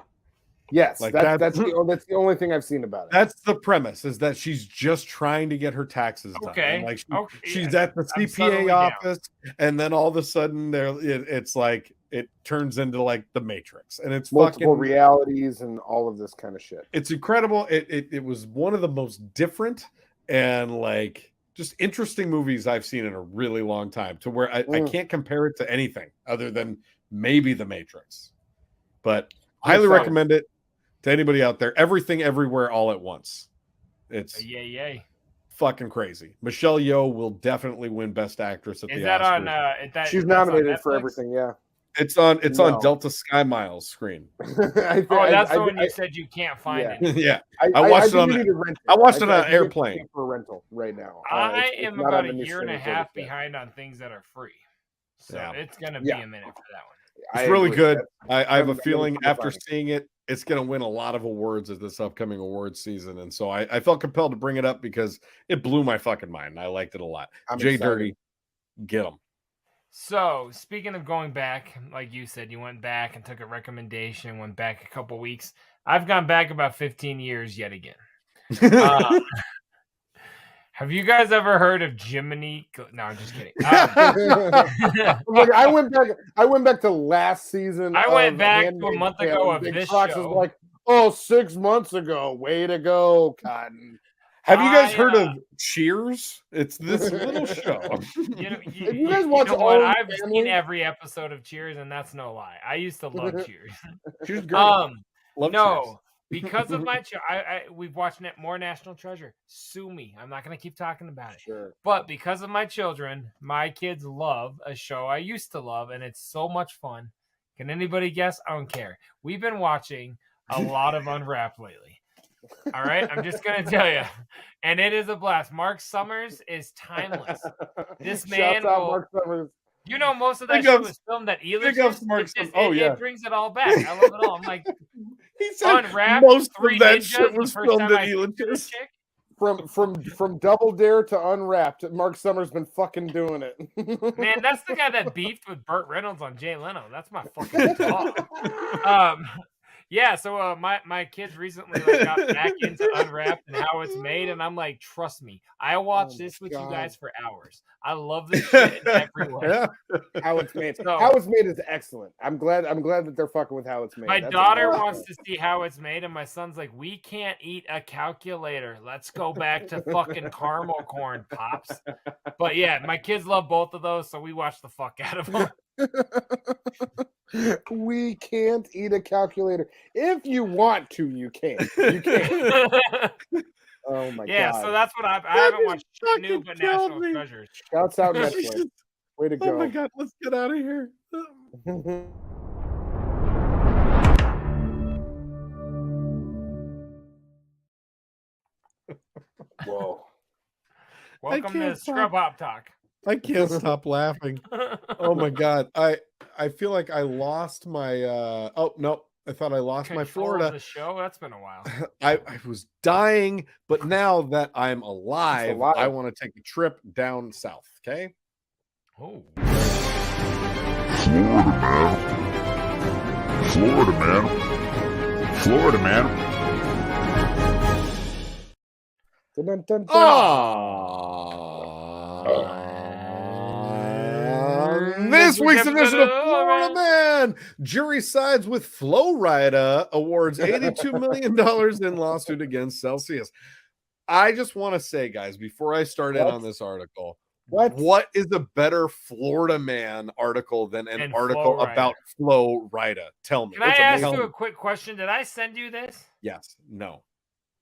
Yes, that's the only thing I've seen about it. That's the premise, is that she's just trying to get her taxes done. Okay. She's at the CPA office, and then all of a sudden it turns into The Matrix, and it's multiple realities and all of this kind of shit. It's incredible. It was one of the most different and just interesting movies I've seen in a really long time, to where I can't compare it to anything other than maybe The Matrix. But highly recommend it to anybody out there. Everything Everywhere All at Once. It's yay. Fucking crazy. Michelle Yeoh will definitely win Best Actress at the Oscars. She's nominated for everything. Yeah, it's on Delta Sky Miles screen. That's the one you said you can't find it. Yeah, I watched it on an airplane for rental right now. I am about a year and a half behind on things that are free, so it's gonna be a minute for that one. It's really good. I have a feeling after seeing it, it's going to win a lot of awards at this upcoming awards season. And so I felt compelled to bring it up because it blew my fucking mind. I liked it a lot. JDirty, get them. So speaking of going back, like you said, you went back and took a recommendation, went back a couple weeks. I've gone back about 15 years yet again. Have you guys ever heard of Jiminy? No, I'm just kidding. Look, I went back to last season. I went back to a month ago of this Trox show. 6 months ago. Way to go, Cotton. Have you guys heard of Cheers? It's this little show. You guys watch all? I've seen every episode of Cheers, and that's no lie. I used to love Cheers. Cheers, great. Cheers. Because of my we've watched more National Treasure. Sue me. I'm not going to keep talking about it. Sure. But because of my children, my kids love a show I used to love, and it's so much fun. Can anybody guess? I don't care. We've been watching a lot of Unwrapped lately. All right? I'm just going to tell you. And it is a blast. Mark Summers is timeless. This man Mark Summers. You know, most of that Big shit ups- was filmed at big ups, Elitch's. Mark. It Yeah. brings it all back. I love it all. I'm like, He said unwrapped most Three of that Ninjas shit the was first filmed time at I fucked this Elitch's. chick. From Double Dare to Unwrapped, Mark Summers been fucking doing it. Man, that's the guy that beefed with Burt Reynolds on Jay Leno. That's my fucking dog. Yeah, so my kids recently got back into Unwrapped and how it's made, and I'm like, trust me, I watch this with you guys for hours. I love this shit in every way. How it's made. So- How it's made is excellent. I'm glad that they're fucking with how it's made. My That's daughter amazing. wants to see how it's made, and my son's like, we can't eat a calculator. Let's go back to fucking caramel corn, Pops. But yeah, my kids love both of those, so we watch the fuck out of them. We can't eat a calculator. If you want to, you can. You can. Oh my god. Yeah, so that's what I haven't watched shit new but National Treasures. Shouts out Netflix. Way to go. Oh my god, let's get out of here. Whoa. Welcome to can't Scrub stop. Hop Talk. I can't stop laughing. Oh my god. I feel like I lost my oh no, I thought I lost my Control of Florida. the show. That's been a while. I was dying, but now that I'm alive, alive. I want to take a trip down south. Okay. Oh. Florida, man. Florida, man. Dun, dun, dun, dun. This week's edition of Florida Man, jury sides with Flo Rida, awards $82 million in lawsuit against Celsius. I just want to say, guys, before I start in on this article, what is a better Florida Man article than an article Flo Rida. about Flo Rida? Tell me. Can I ask you a quick question? Did I send you this? Yes. No.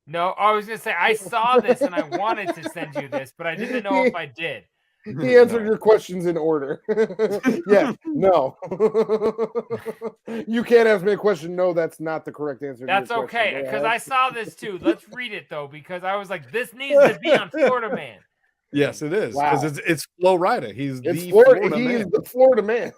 No, I was gonna say I saw this and I wanted to send you this, but I didn't know if I did. He answered your questions in order. Yes, no. You can't ask me a question. No, that's not the correct answer. That's to your okay, question. because I saw this too. Let's read it though, because I was like, this needs to be on Florida Man. Yes, it is because Wow. it's Flo Rida. He's It's the Florida. Florida He's man. the Florida man.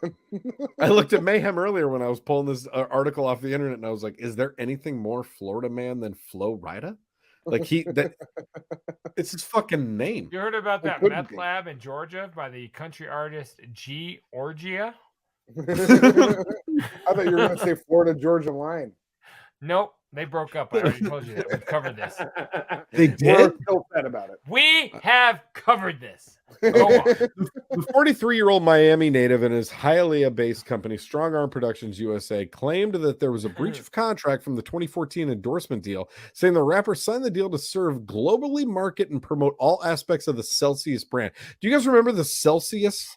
I looked at Mayhem earlier when I was pulling this article off the internet, and I was like, "Is there anything more Florida man than Flo Rida?" Like it's his fucking name. You heard about that couldn't meth be. lab in Georgia by the country artist G. Orgia? I thought you were going to say Florida Georgia line. Nope, they broke up. I already told you that. We've covered this. They We're did. still sad about it. We have covered this. Go on. The 43-year-old Miami native and his Hialeah-based company, Strong Arm Productions USA, claimed that there was a breach of contract from the 2014 endorsement deal, saying the rapper signed the deal to serve globally, market, and promote all aspects of the Celsius brand. Do you guys remember the Celsius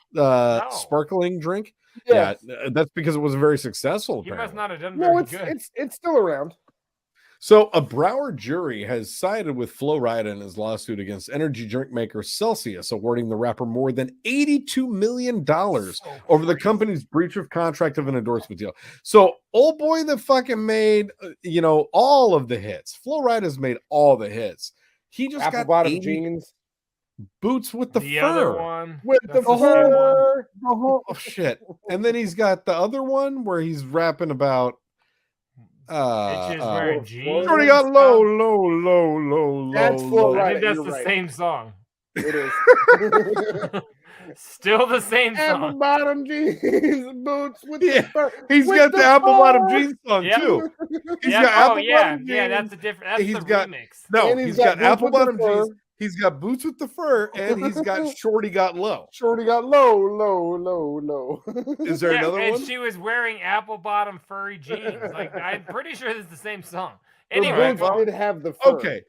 sparkling drink? Yes. Yeah, that's because it was very successful. You must Apparently. not have done No, very good. it's still around. So, a Broward jury has sided with Flo Rida in his lawsuit against energy drink maker Celsius, awarding the rapper more than $82 million over the company's breach of contract of an endorsement deal. So, old boy that fucking made, all of the hits. Flo Rida's made all the hits. He just Apple got bottom 80 jeans boots with the fur. Other one. with That's the the same fur. Oh, shit. And then he's got the other one where he's rapping about Bitches wearing jeans. Shorty got low. That's Flo I Rida. think that's You're the right. same song. It is. Still the same Apple song. bottom jeans, boots with the fur. He's with got the apple bottom fur. jeans song Yep. too. He's Yeah, got apple yeah, bottom jeans. yeah. That's a different. That's He's the got- remix. No, And he's he's got got apple boots with bottom the fur. jeans. He's got boots with the fur, and he's got shorty got low. Shorty got low. Is there Yeah, another and one? she was wearing apple bottom furry jeans. Like I'm pretty sure this is the same song. The Anyway, boots did have the fur. Okay.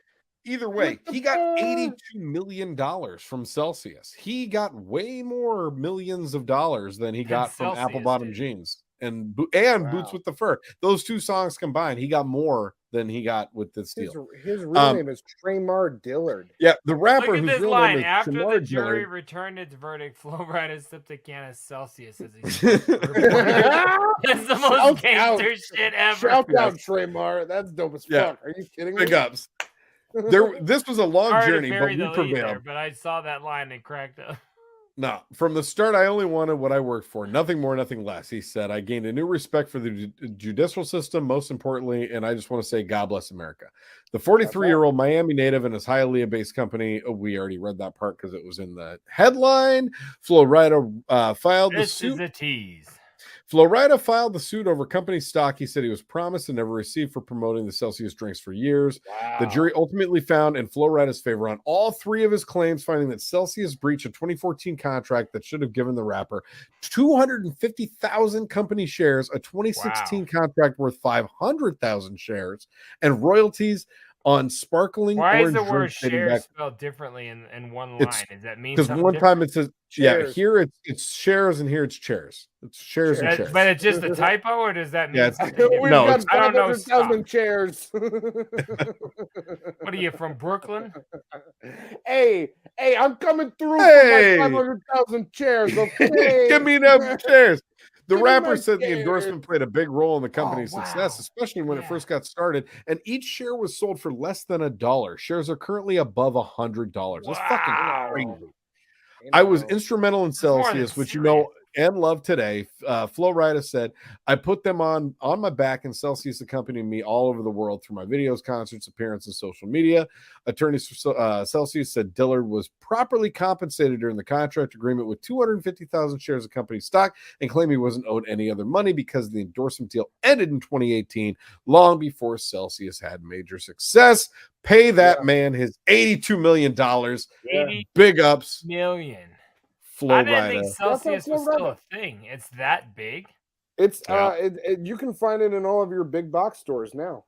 Either way, he got $82 million from Celsius. He got way more millions of dollars than he got from Celsius apple bottom did. jeans and boots Wow. with the fur. Those two songs combined, he got more than he got with this deal. His real name is Tremar Dillard. Yeah, the rapper look at whose this real line. name is After the Shamar jury Dillard. returned its verdict, Flo Rida sipped a can of Celsius as he That's the most Shout out. gangster shit ever. Shout out Tremar. That's dope as Yeah. fuck. Are you kidding me? Big ups. This was a long Sorry to journey, but bury we the lead there, prevailed. but I saw that line and cracked up. No, from the start, I only wanted what I worked for. Nothing more, nothing less. He said, I gained a new respect for the judicial system, most importantly, and I just want to say, God bless America. The 43-year-old Miami native and his Hialeah-based company, we already read that part because it was in the headline. Florida filed the suit. This is a tease. Florida filed the suit over company stock he said he was promised and never received for promoting the Celsius drinks for years. Wow. The jury ultimately found in Florida's favor on all three of his claims, finding that Celsius breached a 2014 contract that should have given the rapper 250,000 company shares, a 2016 contract worth 500,000 shares, and royalties on sparkling Why orange is the word drinks dating shares back- spelled differently in one line? Does that mean because something one different? time it says Shares. here it's shares and here it's chairs. It's shares and shares. But it's just a typo, or does that mean Yeah, something We've different? No, got it's- I don't know. 500,000 chairs. What are you from Brooklyn? Hey, I'm coming through Hey! for my 500,000 chairs. Okay, Give me them shares. The Give me rapper my said the shares. endorsement played a big role in the company's wow. success, especially when it first got started. And each share was sold for less than $1. Shares are currently above $100. That's fucking crazy. I was instrumental in more than Celsius, which you know and love today. Flo Rida said, I put them on my back, and Celsius accompanied me all over the world through my videos, concerts, appearances, social media. Attorneys for Celsius said Dillard was properly compensated during the contract agreement with 250,000 shares of company stock and claimed he wasn't owed any other money because the endorsement deal ended in 2018, long before Celsius had major success. Pay that man his $82 million. 80 Big ups. million. Flo I didn't think Rida. Celsius was Flo still Rida. a thing. It's that big. It's Yeah. you can find it in all of your big box stores now.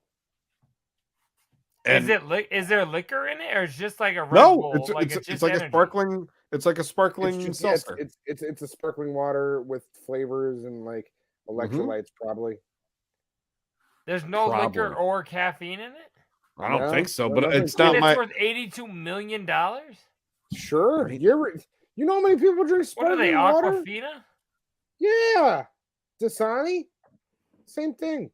And Is there liquor in it, or it's just like a Red no, Bull? it's just like a energy? sparkling. It's like a sparkling It's just, seltzer. it's a sparkling water with flavors and like electrolytes, probably. There's no liquor Probably. or caffeine in it. I don't No, think so, no, but nothing it's cool. not And my. it's worth $82 million. Sure. You know how many people drink What are they? sparkling water? Aquafina? Yeah. Dasani? Same thing.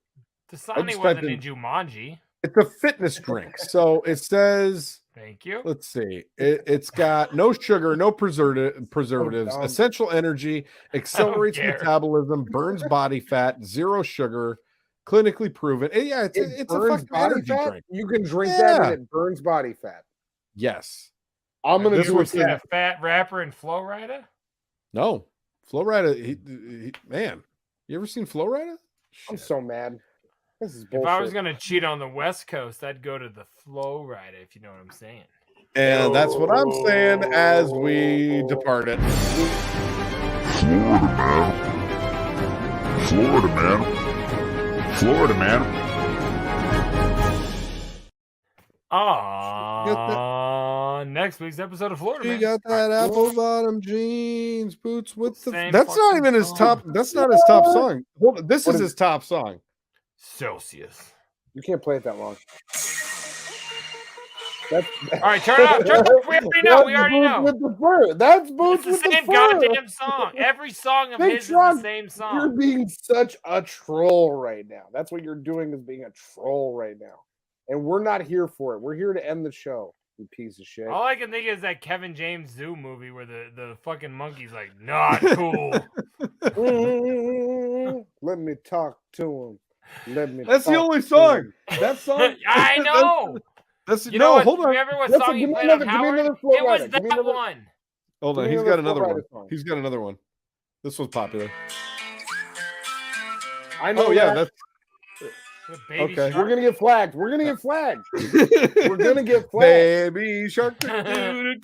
Dasani just wasn't typed in- in Jumanji. It's a fitness drink, so it says. Thank you. Let's see. It's got no sugar, no preservatives, dumb. essential energy, accelerates dare. metabolism, burns body fat, zero sugar, clinically proven. Yeah, it's a burns fucking body energy fat. drink. You can drink that Yeah. and it burns body fat. Yes. I'm gonna This do was it. Is too. a fat rapper in Flo Rida? No. Flo Rida, he man, you ever seen Flo Rida? I'm so mad. This is If bullshit. I was gonna cheat on the West Coast, I'd go to the Flo Rida, if you know what I'm saying. And that's what I'm saying as we departed. Florida, man. Florida, man. Next week's episode of Florida He Man. got that apple bottom jeans, boots with the. Same That's not fucking even his song. top. That's not his top song. Hold on, this is his top song. Celsius. You can't play it that long. All right, turn it off. Turn it off. We already know. We already know. With the fur. That's boots It's the with same the fur. goddamn song. Every song of Big his is Trox, the same You're song. being such a troll right now. That's what you're doing, is being a troll right now. And we're not here for it. We're here to end the show, you piece of shit. All I can think is that Kevin James Zoo movie where the fucking monkey's like, not cool. Let me talk to him. Let me. That's the talk only to song. him. That song. I know. That's You know no. what? Hold on. Remember what Let's- song you give me played on another- give me Howard? another Flo It was Rida. Give me that another- one. Hold on. Give me He's another got another Flo one. Rida song. He's got another one. This was popular. I know. Oh yeah, that. that's The baby okay. We're gonna get flagged. We're gonna get flagged. We're gonna get flagged. Baby shark. Hey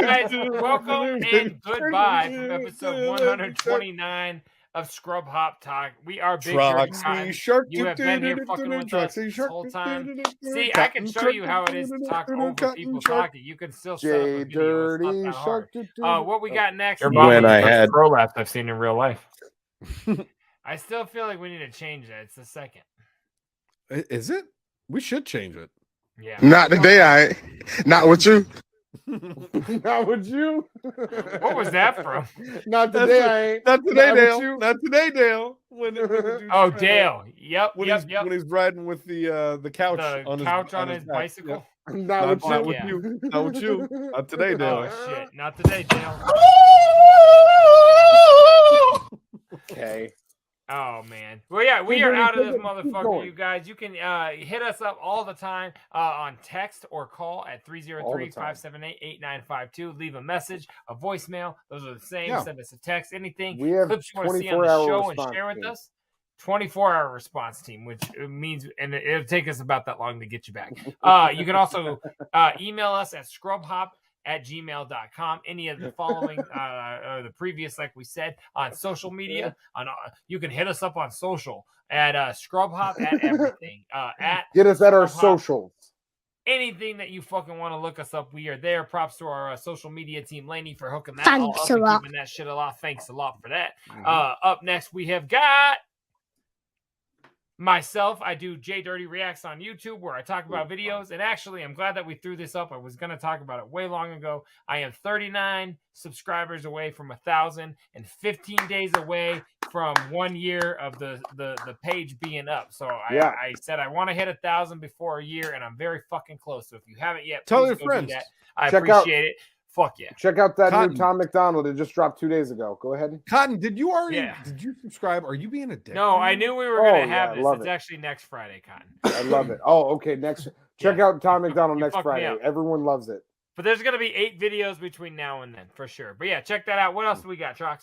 guys, welcome and goodbye from episode 129 of Scrub Hop Talk. We are Big Dirty Troxy Cotton. shark. You have been here fucking with us this whole time. See, I can show you how it is to talk over people talking. You can still set up a video. It's not that hard. What we got next? When I had pro laps I've seen in real life. I still feel like we need to change that. It's the second. Is it? We should change it. Yeah. Not today, I ain't. Not with you. Not with you. What was that from? Not today, I ain't. Not today, Not with Dale. you. Not today, Dale. When the dude's Oh, trying to- Dale. Yep. When Yep. he's Yep. when he's riding with the couch The on couch his, on his back. bicycle. Yep. Not with you. Not with you. Not today, Dale. Oh shit! Not today, Dale. Okay. Oh man. Well, yeah, we are out of this motherfucker, going. you guys. You can hit us up all the time on text or call at 303-578-8952. Leave a message, a voicemail. Those are the same. Yeah. Send us a text, anything. We have clips you want to see on the 24-hour show and response share with team. us. 24-hour response team, which means, and it'll take us about that long to get you back. You can also email us at scrubhop@gmail.com. Any of the following or the previous, like we said, on social media. You can hit us up on social at scrubhop at everything. Get us at our Scrubhop. socials. Anything that you fucking want to look us up, we are there. Props to our social media team, Lainey, for hooking that Thanks all a up lot. and keeping that shit alive. Thanks a lot for that. Up next, we have got myself. I do JDirty Reacts on YouTube where I talk about videos. And actually, I'm glad that we threw this up. I was going to talk about it way long ago. I am 39 subscribers away from 1,000 and 15 days away from 1 year of the page being up. So I said I want to hit 1,000 before a year, and I'm very fucking close. So if you haven't yet, Tell please your go friends. do that. I Check appreciate it. Fuck yeah. Check out that Cotton. new Tom McDonald. It just dropped 2 days ago. Go ahead. Cotton, did you already? Yeah. Did you subscribe? Are you being a dick? No, I knew we were going to Oh, have yeah, this. love It's it. actually next Friday, Cotton. I love it. Oh, okay. Check out Tom McDonald You next fucked me Friday. up. Everyone loves it. But there's going to be 8 videos between now and then, for sure. But yeah, check that out. What else do we got, Trox?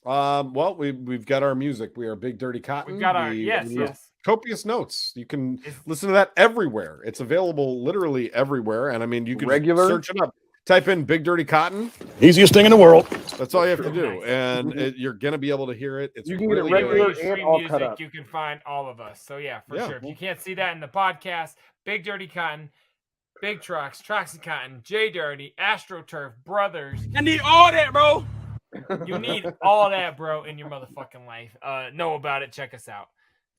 Well, we've got our music. We are Big Dirty Cotton. We've got our, We yes. copious notes. You can listen to that everywhere. It's available literally everywhere. And I mean, you can search it up. Type in Big Dirty Cotton. Easiest thing in the world. That's all you have to do. And you're going to be able to hear it. It's You can really get it regular good. and all cut music, up. you can find all of us. So yeah, for Yeah. sure. If you can't see that in the podcast, Big Dirty Cotton, Big Trox, Troxy Cotton, JDirty, AstroTurf, Brothers. I need all that, bro. You need all that, bro, in your motherfucking life. Know about it. Check us out.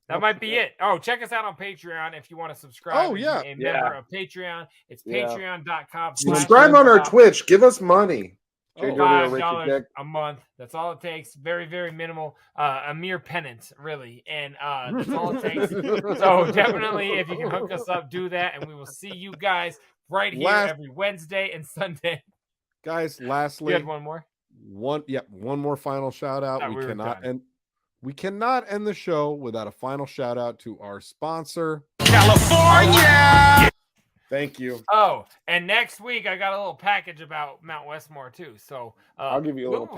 That might be it. Oh, check us out on Patreon if you want to subscribe. Oh, yeah. A member of Patreon. It's patreon.com. Subscribe on our Twitch. Give us money. $5 a month. That's all it takes. Very, very minimal. A mere penance, really. And that's all it takes. So definitely, if you can hook us up, do that. And we will see you guys right here every Wednesday and Sunday. Guys, lastly. You had one more? One more final shout out. We cannot end the show without a final shout out to our sponsor, California. Thank you. Oh, and next week I got a little package about Mount Westmore too. So I'll give you a little package.